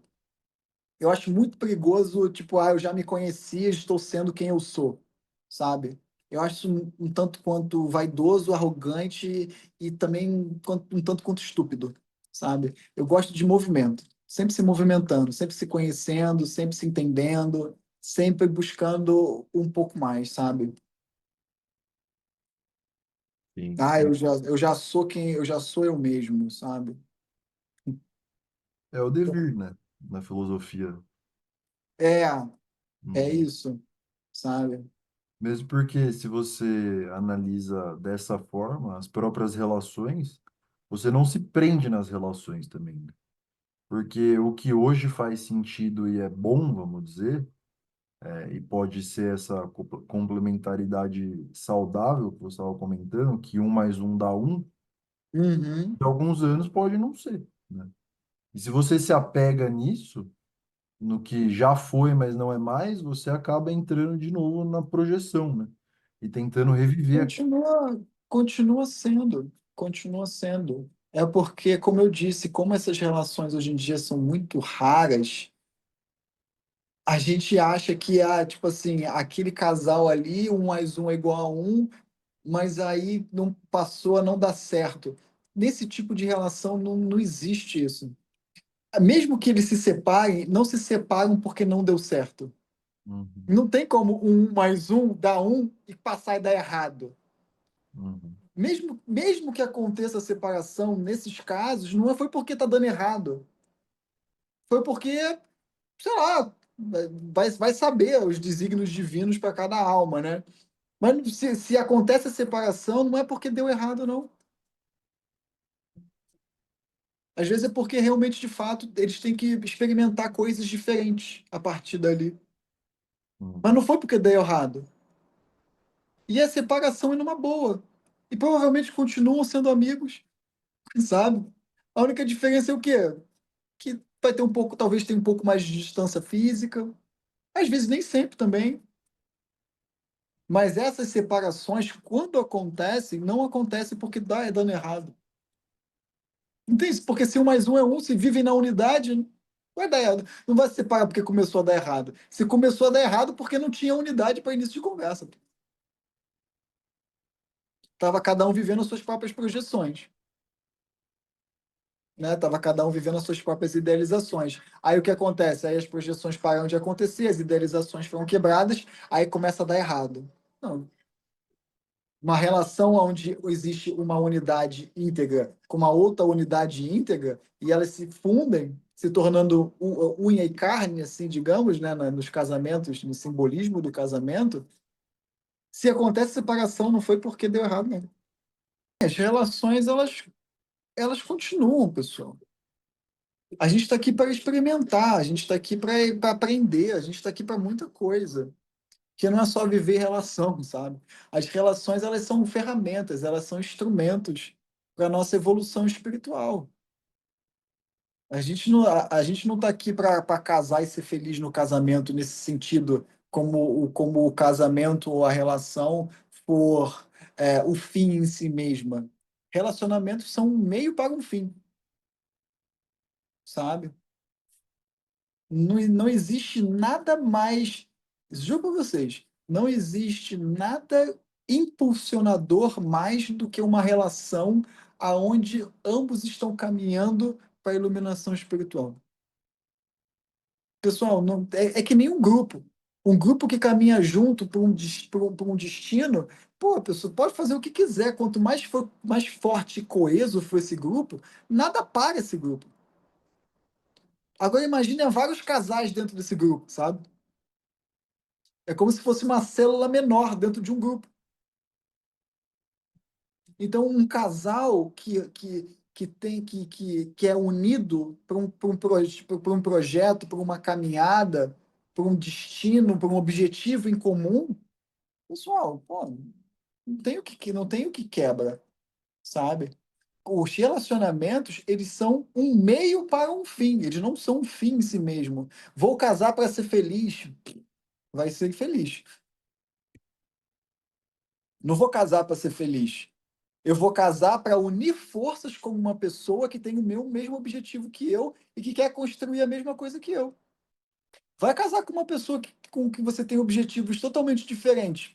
Eu acho muito perigoso, tipo, eu já me conheci, estou sendo quem eu sou, sabe? Eu acho isso um tanto quanto vaidoso, arrogante e também um tanto quanto estúpido, sabe? Eu gosto de movimento, sempre se movimentando, sempre se conhecendo, sempre se entendendo, sempre buscando um pouco mais, sabe? Sim, Ah, sim. eu já sou quem, eu já sou eu mesmo, sabe? É o devir, né? Na filosofia. É, é Uhum. isso, sabe? Mesmo porque, se você analisa dessa forma, as próprias relações, você não se prende nas relações também, né? Porque o que hoje faz sentido e é bom, vamos dizer, e pode ser essa complementaridade saudável que você estava comentando, que um mais um dá um, Uhum. em alguns anos pode não ser, né? E se você se apega nisso, no que já foi, mas não é mais, você acaba entrando de novo na projeção, né? E tentando reviver aquilo. Continua sendo, continua sendo. É porque, como eu disse, como essas relações hoje em dia são muito raras, a gente acha que, tipo assim, aquele casal ali, um mais um é igual a um, mas aí não passou a não dar certo. Nesse tipo de relação não existe isso. Mesmo que eles se separem, não se separam porque não deu certo. Uhum, Não tem como um mais um dar um e passar e dar errado. uhum, Mesmo que aconteça a separação, nesses casos, não foi porque está dando errado. Foi porque, sei lá, vai saber os desígnios divinos para cada alma, né? Mas se acontece a separação, não é porque deu errado, não. Às vezes é porque realmente, de fato, eles têm que experimentar coisas diferentes a partir dali. Mas uhum, não foi porque deu errado. E a separação é numa boa. E provavelmente continuam sendo amigos, sabe? A única diferença é o quê? Que vai ter um pouco, talvez tenha um pouco mais de distância física, às vezes nem sempre também, mas essas separações, quando acontecem, não acontecem porque dá dando errado. Entende? Porque se um mais um é um, se vivem na unidade, vai dar errado. Não vai se separar porque começou a dar errado. Se começou a dar errado porque não tinha unidade para início de conversa. Tava cada um vivendo as suas próprias projeções. Né? Tava cada um vivendo as suas próprias idealizações. Aí o que acontece? Aí as projeções param de acontecer, as idealizações foram quebradas, aí começa a dar errado. Não. Uma relação onde existe uma unidade íntegra com uma outra unidade íntegra e elas se fundem, se tornando unha e carne, assim, digamos, né, nos casamentos, no simbolismo do casamento. Se acontece separação, não foi porque deu errado, não. As relações, elas continuam, pessoal. A gente está aqui para experimentar, a gente está aqui para aprender, a gente está aqui para muita coisa, que não é só viver relação, sabe? As relações, elas são ferramentas, elas são instrumentos para a nossa evolução espiritual. A gente não está aqui para casar e ser feliz no casamento nesse sentido, como o casamento ou a relação for o fim em si mesma. Relacionamentos são um meio para um fim, sabe? Não existe nada mais, juro para vocês, não existe nada impulsionador mais do que uma relação aonde ambos estão caminhando para a iluminação espiritual. Pessoal, é que nem um grupo. Um grupo que caminha junto por um destino, pô, a pessoa pode fazer o que quiser. Quanto mais for mais forte e coeso for esse grupo, nada para esse grupo. Agora imagine vários casais dentro desse grupo, sabe? É como se fosse uma célula menor dentro de um grupo. Então, um casal que é unido por um projeto, por uma caminhada, por um destino, por um objetivo em comum, pessoal, pô, não tem o que quebra, sabe? os relacionamentos, eles são um meio para um fim, eles não são um fim em si mesmo. Vou casar para ser feliz, vai ser feliz. Não vou casar para ser feliz. Eu vou casar para unir forças com uma pessoa que tem o meu mesmo objetivo que eu e que quer construir a mesma coisa que eu. Vai casar com uma pessoa com que você tem objetivos totalmente diferentes.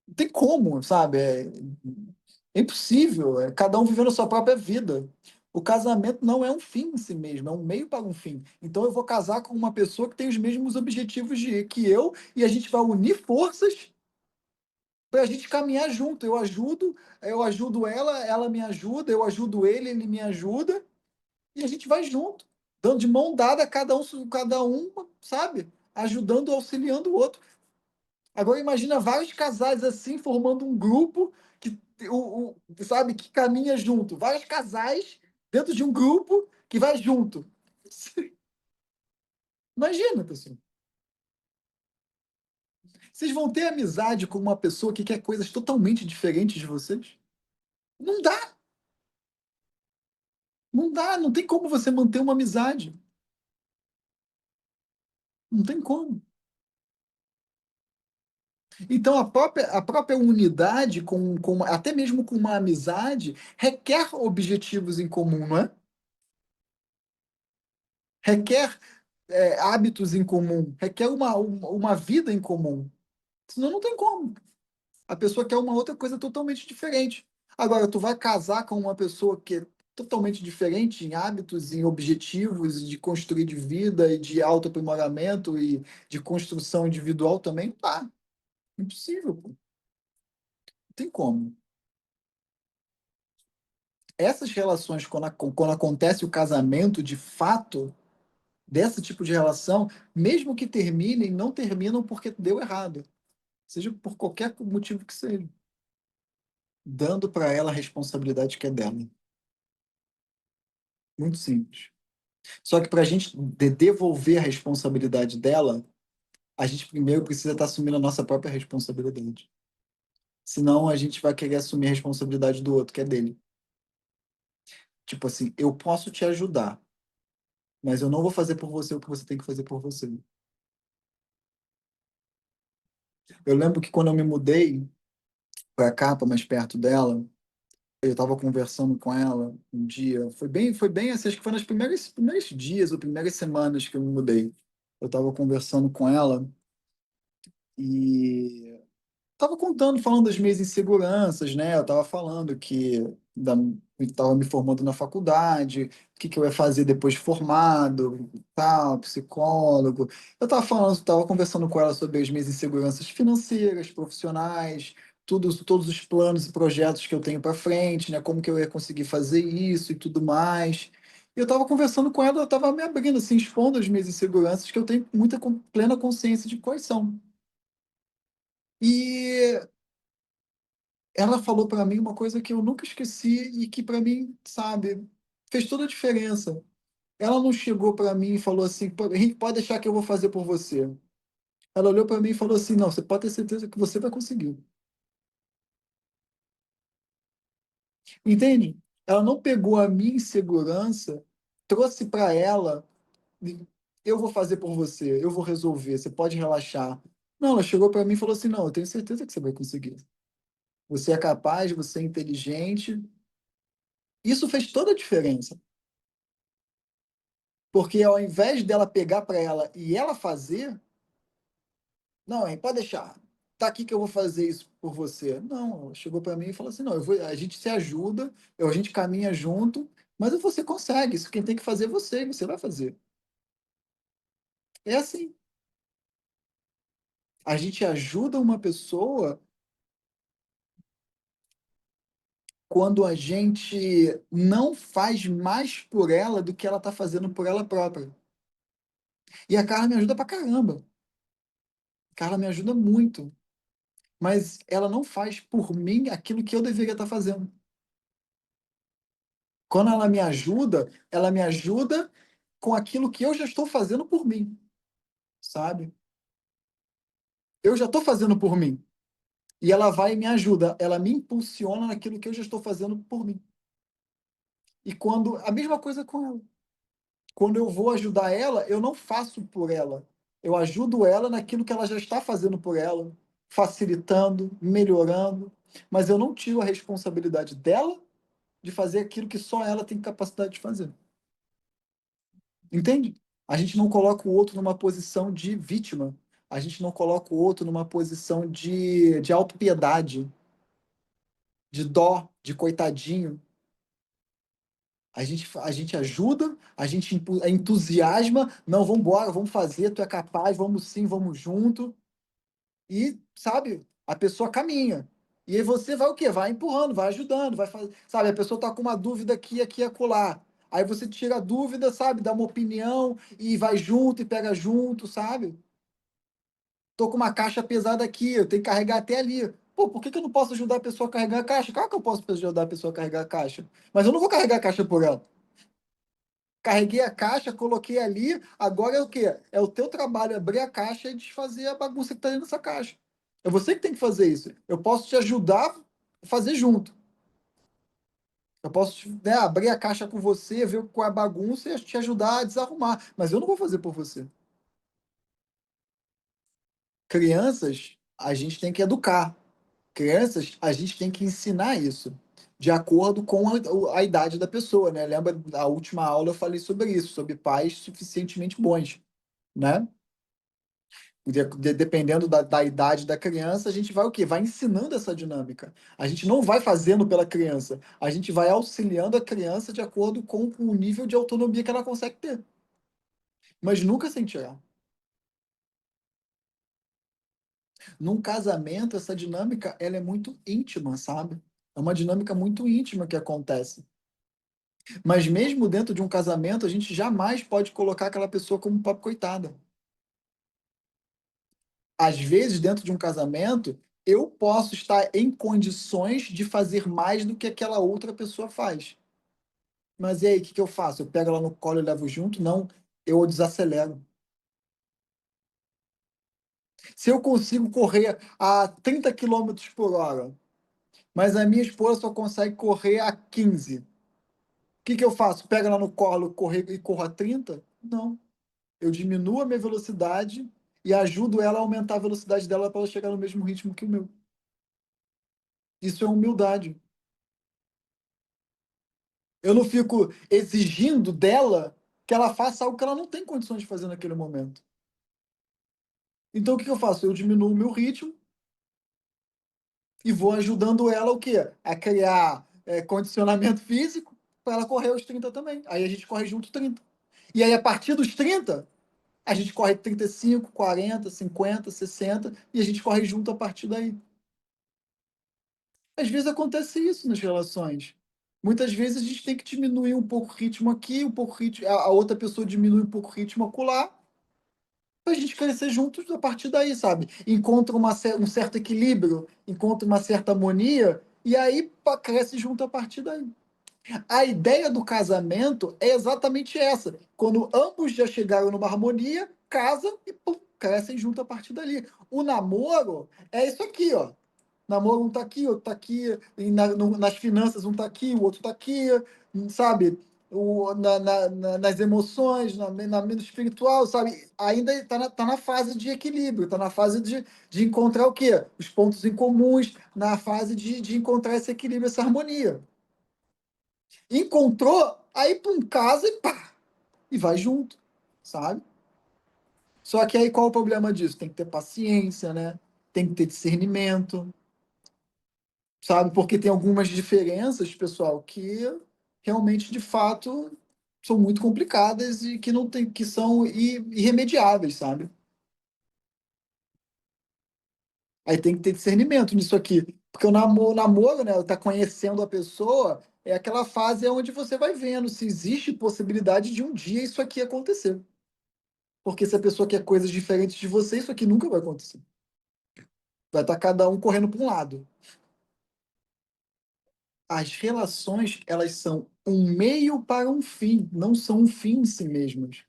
Não tem como, sabe? É impossível. É cada um vivendo a sua própria vida. O casamento não é um fim em si mesmo, é um meio para um fim. Então eu vou casar com uma pessoa que tem os mesmos objetivos que eu e a gente vai unir forças para a gente caminhar junto. Eu ajudo ela, ela me ajuda, eu ajudo ele me ajuda e a gente vai junto, dando de mão dada, cada um, sabe? Ajudando, auxiliando o outro. Agora imagina vários casais assim formando um grupo que sabe que caminha junto, vários casais dentro de um grupo que vai junto. Imagina, pessoal. Vocês vão ter amizade com uma pessoa que quer coisas totalmente diferentes de vocês? Não dá, não dá, não tem como você manter uma amizade. Não tem como. Então, a própria unidade, até mesmo com uma amizade, requer objetivos em comum, não é? Requer hábitos em comum, requer uma vida em comum. Senão não tem como. A pessoa quer uma outra coisa totalmente diferente. Agora, tu vai casar com uma pessoa que é totalmente diferente em hábitos, em objetivos, de construir de vida e de autoaprimoramento e de construção individual também, não dá. Impossível, pô. Não tem como. Essas relações, quando acontece o casamento, de fato, desse tipo de relação, mesmo que terminem, não terminam porque deu errado. Seja por qualquer motivo que seja. Dando para ela a responsabilidade que é dela. Muito simples. Só que para a gente devolver a responsabilidade dela, a gente primeiro precisa estar assumindo a nossa própria responsabilidade. Senão a gente vai querer assumir a responsabilidade do outro, que é dele. Tipo assim, eu posso te ajudar, mas eu não vou fazer por você o que você tem que fazer por você. Eu lembro que quando eu me mudei para cá, para mais perto dela, eu estava conversando com ela um dia. Foi bem assim, acho que foi nos primeiros dias ou primeiras semanas que eu me mudei. Eu estava conversando com ela e tava contando, falando das minhas inseguranças, né? Eu tava falando que estava me formando na faculdade, o que que eu ia fazer depois de formado, tal, psicólogo. Eu tava falando, tava conversando com ela sobre as minhas inseguranças financeiras, profissionais, todos os planos e projetos que eu tenho para frente, né? Como que eu ia conseguir fazer isso e tudo mais. E eu tava conversando com ela, eu tava me abrindo, assim, expondo as minhas inseguranças, que eu tenho plena consciência de quais são. E ela falou para mim uma coisa que eu nunca esqueci e que para mim, sabe, fez toda a diferença. Ela não chegou para mim e falou assim: "Pô, Henrique, pode deixar que eu vou fazer por você." Ela olhou para mim e falou assim: "Não, você pode ter certeza que você vai conseguir." Entende? Ela não pegou a minha insegurança, trouxe para ela: "Eu vou fazer por você, eu vou resolver, você pode relaxar." Não, ela chegou para mim e falou assim: "Não, eu tenho certeza que você vai conseguir. Você é capaz, você é inteligente." Isso fez toda a diferença. Porque ao invés dela pegar para ela e ela fazer, não, hein, pode deixar. Tá aqui que eu vou fazer isso por você. Não, ela chegou para mim e falou assim: não, a gente se ajuda, a gente caminha junto, mas você consegue. Isso quem tem que fazer é você, e você vai fazer. É assim. A gente ajuda uma pessoa quando a gente não faz mais por ela do que ela está fazendo por ela própria. E a Carla me ajuda pra caramba. A Carla me ajuda muito. Mas ela não faz por mim aquilo que eu deveria estar fazendo. Quando ela me ajuda com aquilo que eu já estou fazendo por mim, sabe? Eu já estou fazendo por mim. E ela vai e me ajuda, ela me impulsiona naquilo que eu já estou fazendo por mim. E quando a mesma coisa com ela. Quando eu vou ajudar ela, eu não faço por ela. Eu ajudo ela naquilo que ela já está fazendo por ela, facilitando, melhorando, mas eu não tiro a responsabilidade dela de fazer aquilo que só ela tem capacidade de fazer. Entende? A gente não coloca o outro numa posição de vítima. A gente não coloca o outro numa posição de autopiedade, de dó, de coitadinho. A gente ajuda, a gente entusiasma, não, vamos embora, vamos fazer, tu é capaz, vamos sim, vamos junto. E, sabe, a pessoa caminha. E aí você vai o quê? Vai empurrando, vai ajudando, vai fazer. Sabe, a pessoa tá com uma dúvida aqui, aqui e acolá. Aí você tira a dúvida, sabe, dá uma opinião e vai junto e pega junto, sabe? Tô com uma caixa pesada aqui, eu tenho que carregar até ali. Pô, por que que eu não posso ajudar a pessoa a carregar a caixa? Claro que eu posso ajudar a pessoa a carregar a caixa. Mas eu não vou carregar a caixa por ela. Carreguei a caixa, coloquei ali, agora é o quê? É o teu trabalho abrir a caixa e desfazer a bagunça que está dentro dessa caixa. É você que tem que fazer isso. Eu posso te ajudar a fazer junto. Eu posso, né, abrir a caixa com você, ver qual é a bagunça e te ajudar a desarrumar. Mas eu não vou fazer por você. Crianças, a gente tem que educar. Crianças, a gente tem que ensinar isso. De acordo com a idade da pessoa, né? Lembra, da última aula eu falei sobre isso, sobre pais suficientemente bons, né? Dependendo da idade da criança, a gente vai o quê? Vai ensinando essa dinâmica. A gente não vai fazendo pela criança, a gente vai auxiliando a criança de acordo com o nível de autonomia que ela consegue ter. Mas nunca sem tirar. Num casamento, essa dinâmica ela é muito íntima, sabe? É uma dinâmica muito íntima que acontece. Mas mesmo dentro de um casamento, a gente jamais pode colocar aquela pessoa como pobre coitada. Às vezes, dentro de um casamento, eu posso estar em condições de fazer mais do que aquela outra pessoa faz. Mas e aí, o que que eu faço? Eu pego ela no colo e levo junto? Não, eu desacelero. Se eu consigo correr a 30 km/h, mas a minha esposa só consegue correr a 15, o que que eu faço? Pego ela no colo e corro a 30? Não. Eu diminuo a minha velocidade e ajudo ela a aumentar a velocidade dela para ela chegar no mesmo ritmo que o meu. Isso é humildade. Eu não fico exigindo dela que ela faça algo que ela não tem condições de fazer naquele momento. Então o que que eu faço? Eu diminuo o meu ritmo e vou ajudando ela o quê? A criar condicionamento físico para ela correr os 30 também. Aí a gente corre junto 30. E aí, a partir dos 30, a gente corre 35, 40, 50, 60 e a gente corre junto a partir daí. Às vezes acontece isso nas relações. Muitas vezes a gente tem que diminuir um pouco o ritmo aqui, um pouco o ritmo, a outra pessoa diminui um pouco o ritmo acolá, para a gente crescer juntos a partir daí, sabe? Encontra um certo equilíbrio, encontra uma certa harmonia, e aí cresce junto a partir daí. A ideia do casamento é exatamente essa. Quando ambos já chegaram numa harmonia, casam e pum, crescem junto a partir dali. O namoro é isso aqui, ó. Namoro um tá aqui, outro tá aqui, e nas finanças um tá aqui, o outro tá aqui, sabe? Nas emoções, na mente espiritual, sabe? Ainda tá na fase de equilíbrio, tá na fase de encontrar o quê? Os pontos em comuns, na fase de encontrar esse equilíbrio, essa harmonia. Encontrou, aí pum, casa e pá, e vai junto, sabe? Só que aí qual o problema disso? Tem que ter paciência, né? Tem que ter discernimento, sabe? Porque tem algumas diferenças, pessoal, que realmente, de fato, são muito complicadas e que não tem, que são irremediáveis, sabe? Aí tem que ter discernimento nisso aqui, porque o namoro, né, tá conhecendo a pessoa, é aquela fase onde você vai vendo se existe possibilidade de um dia isso aqui acontecer. Porque se a pessoa quer coisas diferentes de você, isso aqui nunca vai acontecer. Vai estar cada um correndo para um lado. As relações, elas são um meio para um fim, não são um fim em si mesmas.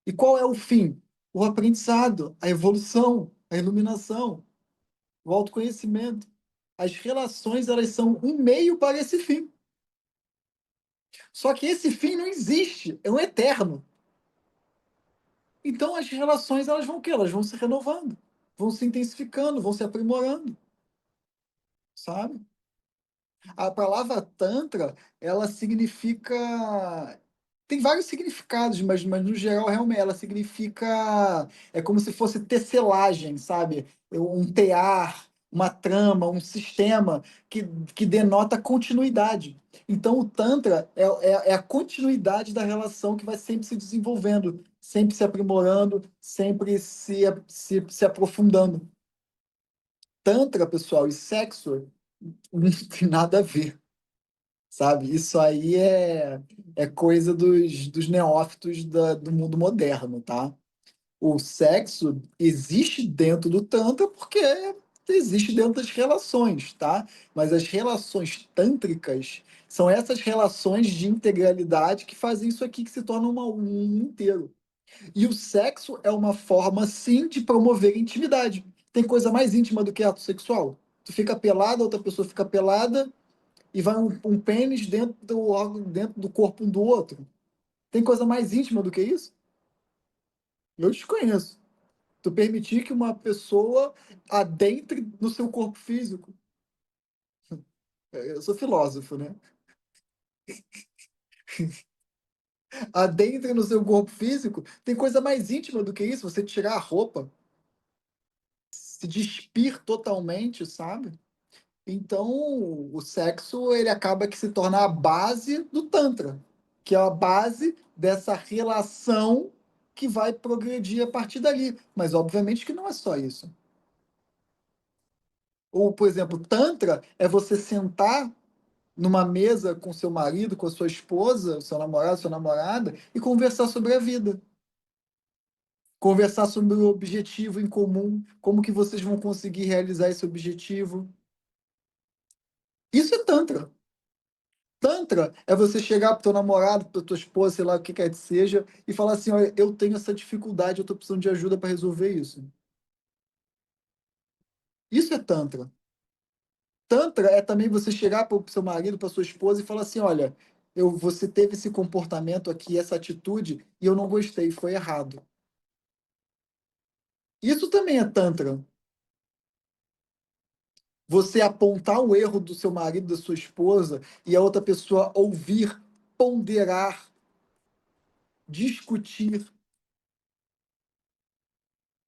E qual é o fim? O aprendizado, a evolução, a iluminação. o autoconhecimento. As relações, elas são um meio para esse fim. Só que esse fim não existe, é um eterno. Então as relações, elas vão o quê? Elas vão se renovando, vão se intensificando, vão se aprimorando, sabe? A palavra tantra, ela significa, tem vários significados, mas no geral, realmente, ela significa, é como se fosse tecelagem, sabe? Um tear, uma trama, um sistema que denota continuidade. Então, o Tantra é a continuidade da relação que vai sempre se desenvolvendo, sempre se aprimorando, sempre se aprofundando. Tantra, pessoal, e sexo não tem nada a ver, sabe? Isso aí é coisa dos neófitos do mundo moderno, tá? O sexo existe dentro do Tantra porque existe dentro das relações, tá? Mas as relações tântricas são essas relações de integralidade que fazem isso aqui que se torna um inteiro. E o sexo é uma forma, sim, de promover intimidade. Tem coisa mais íntima do que ato sexual? Tu fica pelada, outra pessoa fica pelada, e vai um pênis dentro do órgão, dentro do corpo um do outro. Tem coisa mais íntima do que isso? Eu desconheço. Tu permitir que uma pessoa adentre no seu corpo físico. Eu sou filósofo, né? Adentre no seu corpo físico. Tem coisa mais íntima do que isso? Você tirar a roupa, se despir totalmente, sabe? Então, o sexo, ele acaba que se torna a base do Tantra, que é a base dessa relação que vai progredir a partir dali. Mas, obviamente, que não é só isso. Ou, por exemplo, Tantra é você sentar numa mesa com seu marido, com a sua esposa, seu namorado, sua namorada, e conversar sobre a vida. Conversar sobre o objetivo em comum, como que vocês vão conseguir realizar esse objetivo. Isso é Tantra. Tantra é você chegar pro teu namorado, pra tua esposa, sei lá o que quer que seja, e falar assim: olha, eu tenho essa dificuldade, eu tô precisando de ajuda para resolver isso. Isso é Tantra. Tantra é também você chegar pro seu marido, pra sua esposa e falar assim: olha, você teve esse comportamento aqui, essa atitude, e eu não gostei, foi errado. Isso também é Tantra. Você apontar o erro do seu marido, da sua esposa, e a outra pessoa ouvir, ponderar, discutir,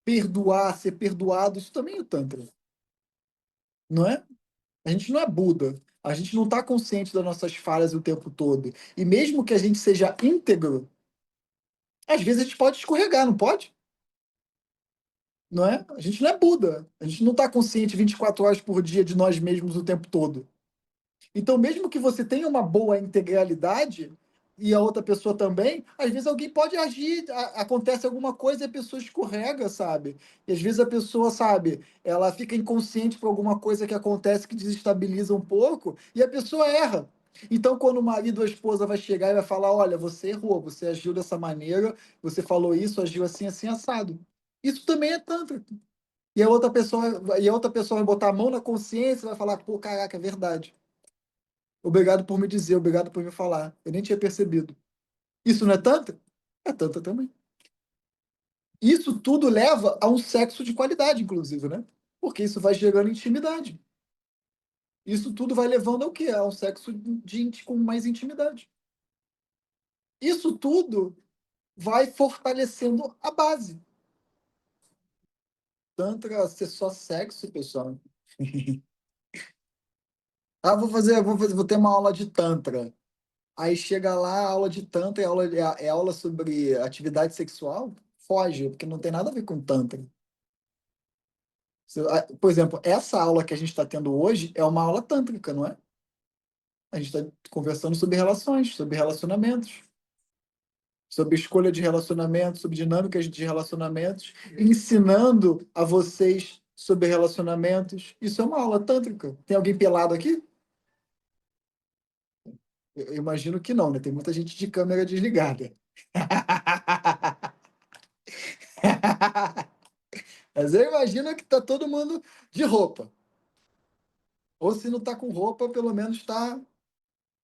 perdoar, ser perdoado, isso também é Tantra, não é? A gente não é Buda. A gente não está consciente das nossas falhas o tempo todo. E mesmo que a gente seja íntegro, às vezes a gente pode escorregar, não pode? Não é? A gente não é Buda. A gente não está consciente 24 horas por dia de nós mesmos o tempo todo. Então, mesmo que você tenha uma boa integralidade e a outra pessoa também, às vezes alguém pode agir, acontece alguma coisa e a pessoa escorrega, sabe? E às vezes a pessoa, sabe, ela fica inconsciente por alguma coisa que acontece que desestabiliza um pouco e a pessoa erra. Então, quando o marido ou a esposa vai chegar e vai falar: olha, você errou, você agiu dessa maneira, você falou isso, agiu assim, assim, assado. Isso também é tantra. E a outra pessoa vai botar a mão na consciência e vai falar: pô, caraca, é verdade. Obrigado por me dizer, obrigado por me falar. Eu nem tinha percebido. Isso não é tantra? É tantra também. Isso tudo leva a um sexo de qualidade, inclusive, né? Porque isso vai gerando intimidade. Isso tudo vai levando ao quê? A um sexo com mais intimidade. Isso tudo vai fortalecendo a base. Tantra ser só sexo, pessoal. Ah, vou ter uma aula de Tantra. Aí chega lá, a aula de Tantra é aula sobre atividade sexual, foge, porque não tem nada a ver com Tantra. Por exemplo, essa aula que a gente está tendo hoje é uma aula tântrica, não é? A gente está conversando sobre relações, sobre relacionamentos, sobre escolha de relacionamentos, sobre dinâmicas de relacionamentos, ensinando a vocês sobre relacionamentos. Isso é uma aula tântrica. Tem alguém pelado aqui? Eu imagino que não, né? Tem muita gente de câmera desligada. Mas eu imagino que tá todo mundo de roupa. Ou se não tá com roupa, pelo menos tá,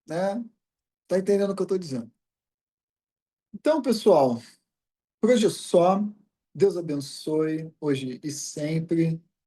né? Tá entendendo o que eu tô dizendo. Então, pessoal, por hoje é só. Deus abençoe, hoje e sempre.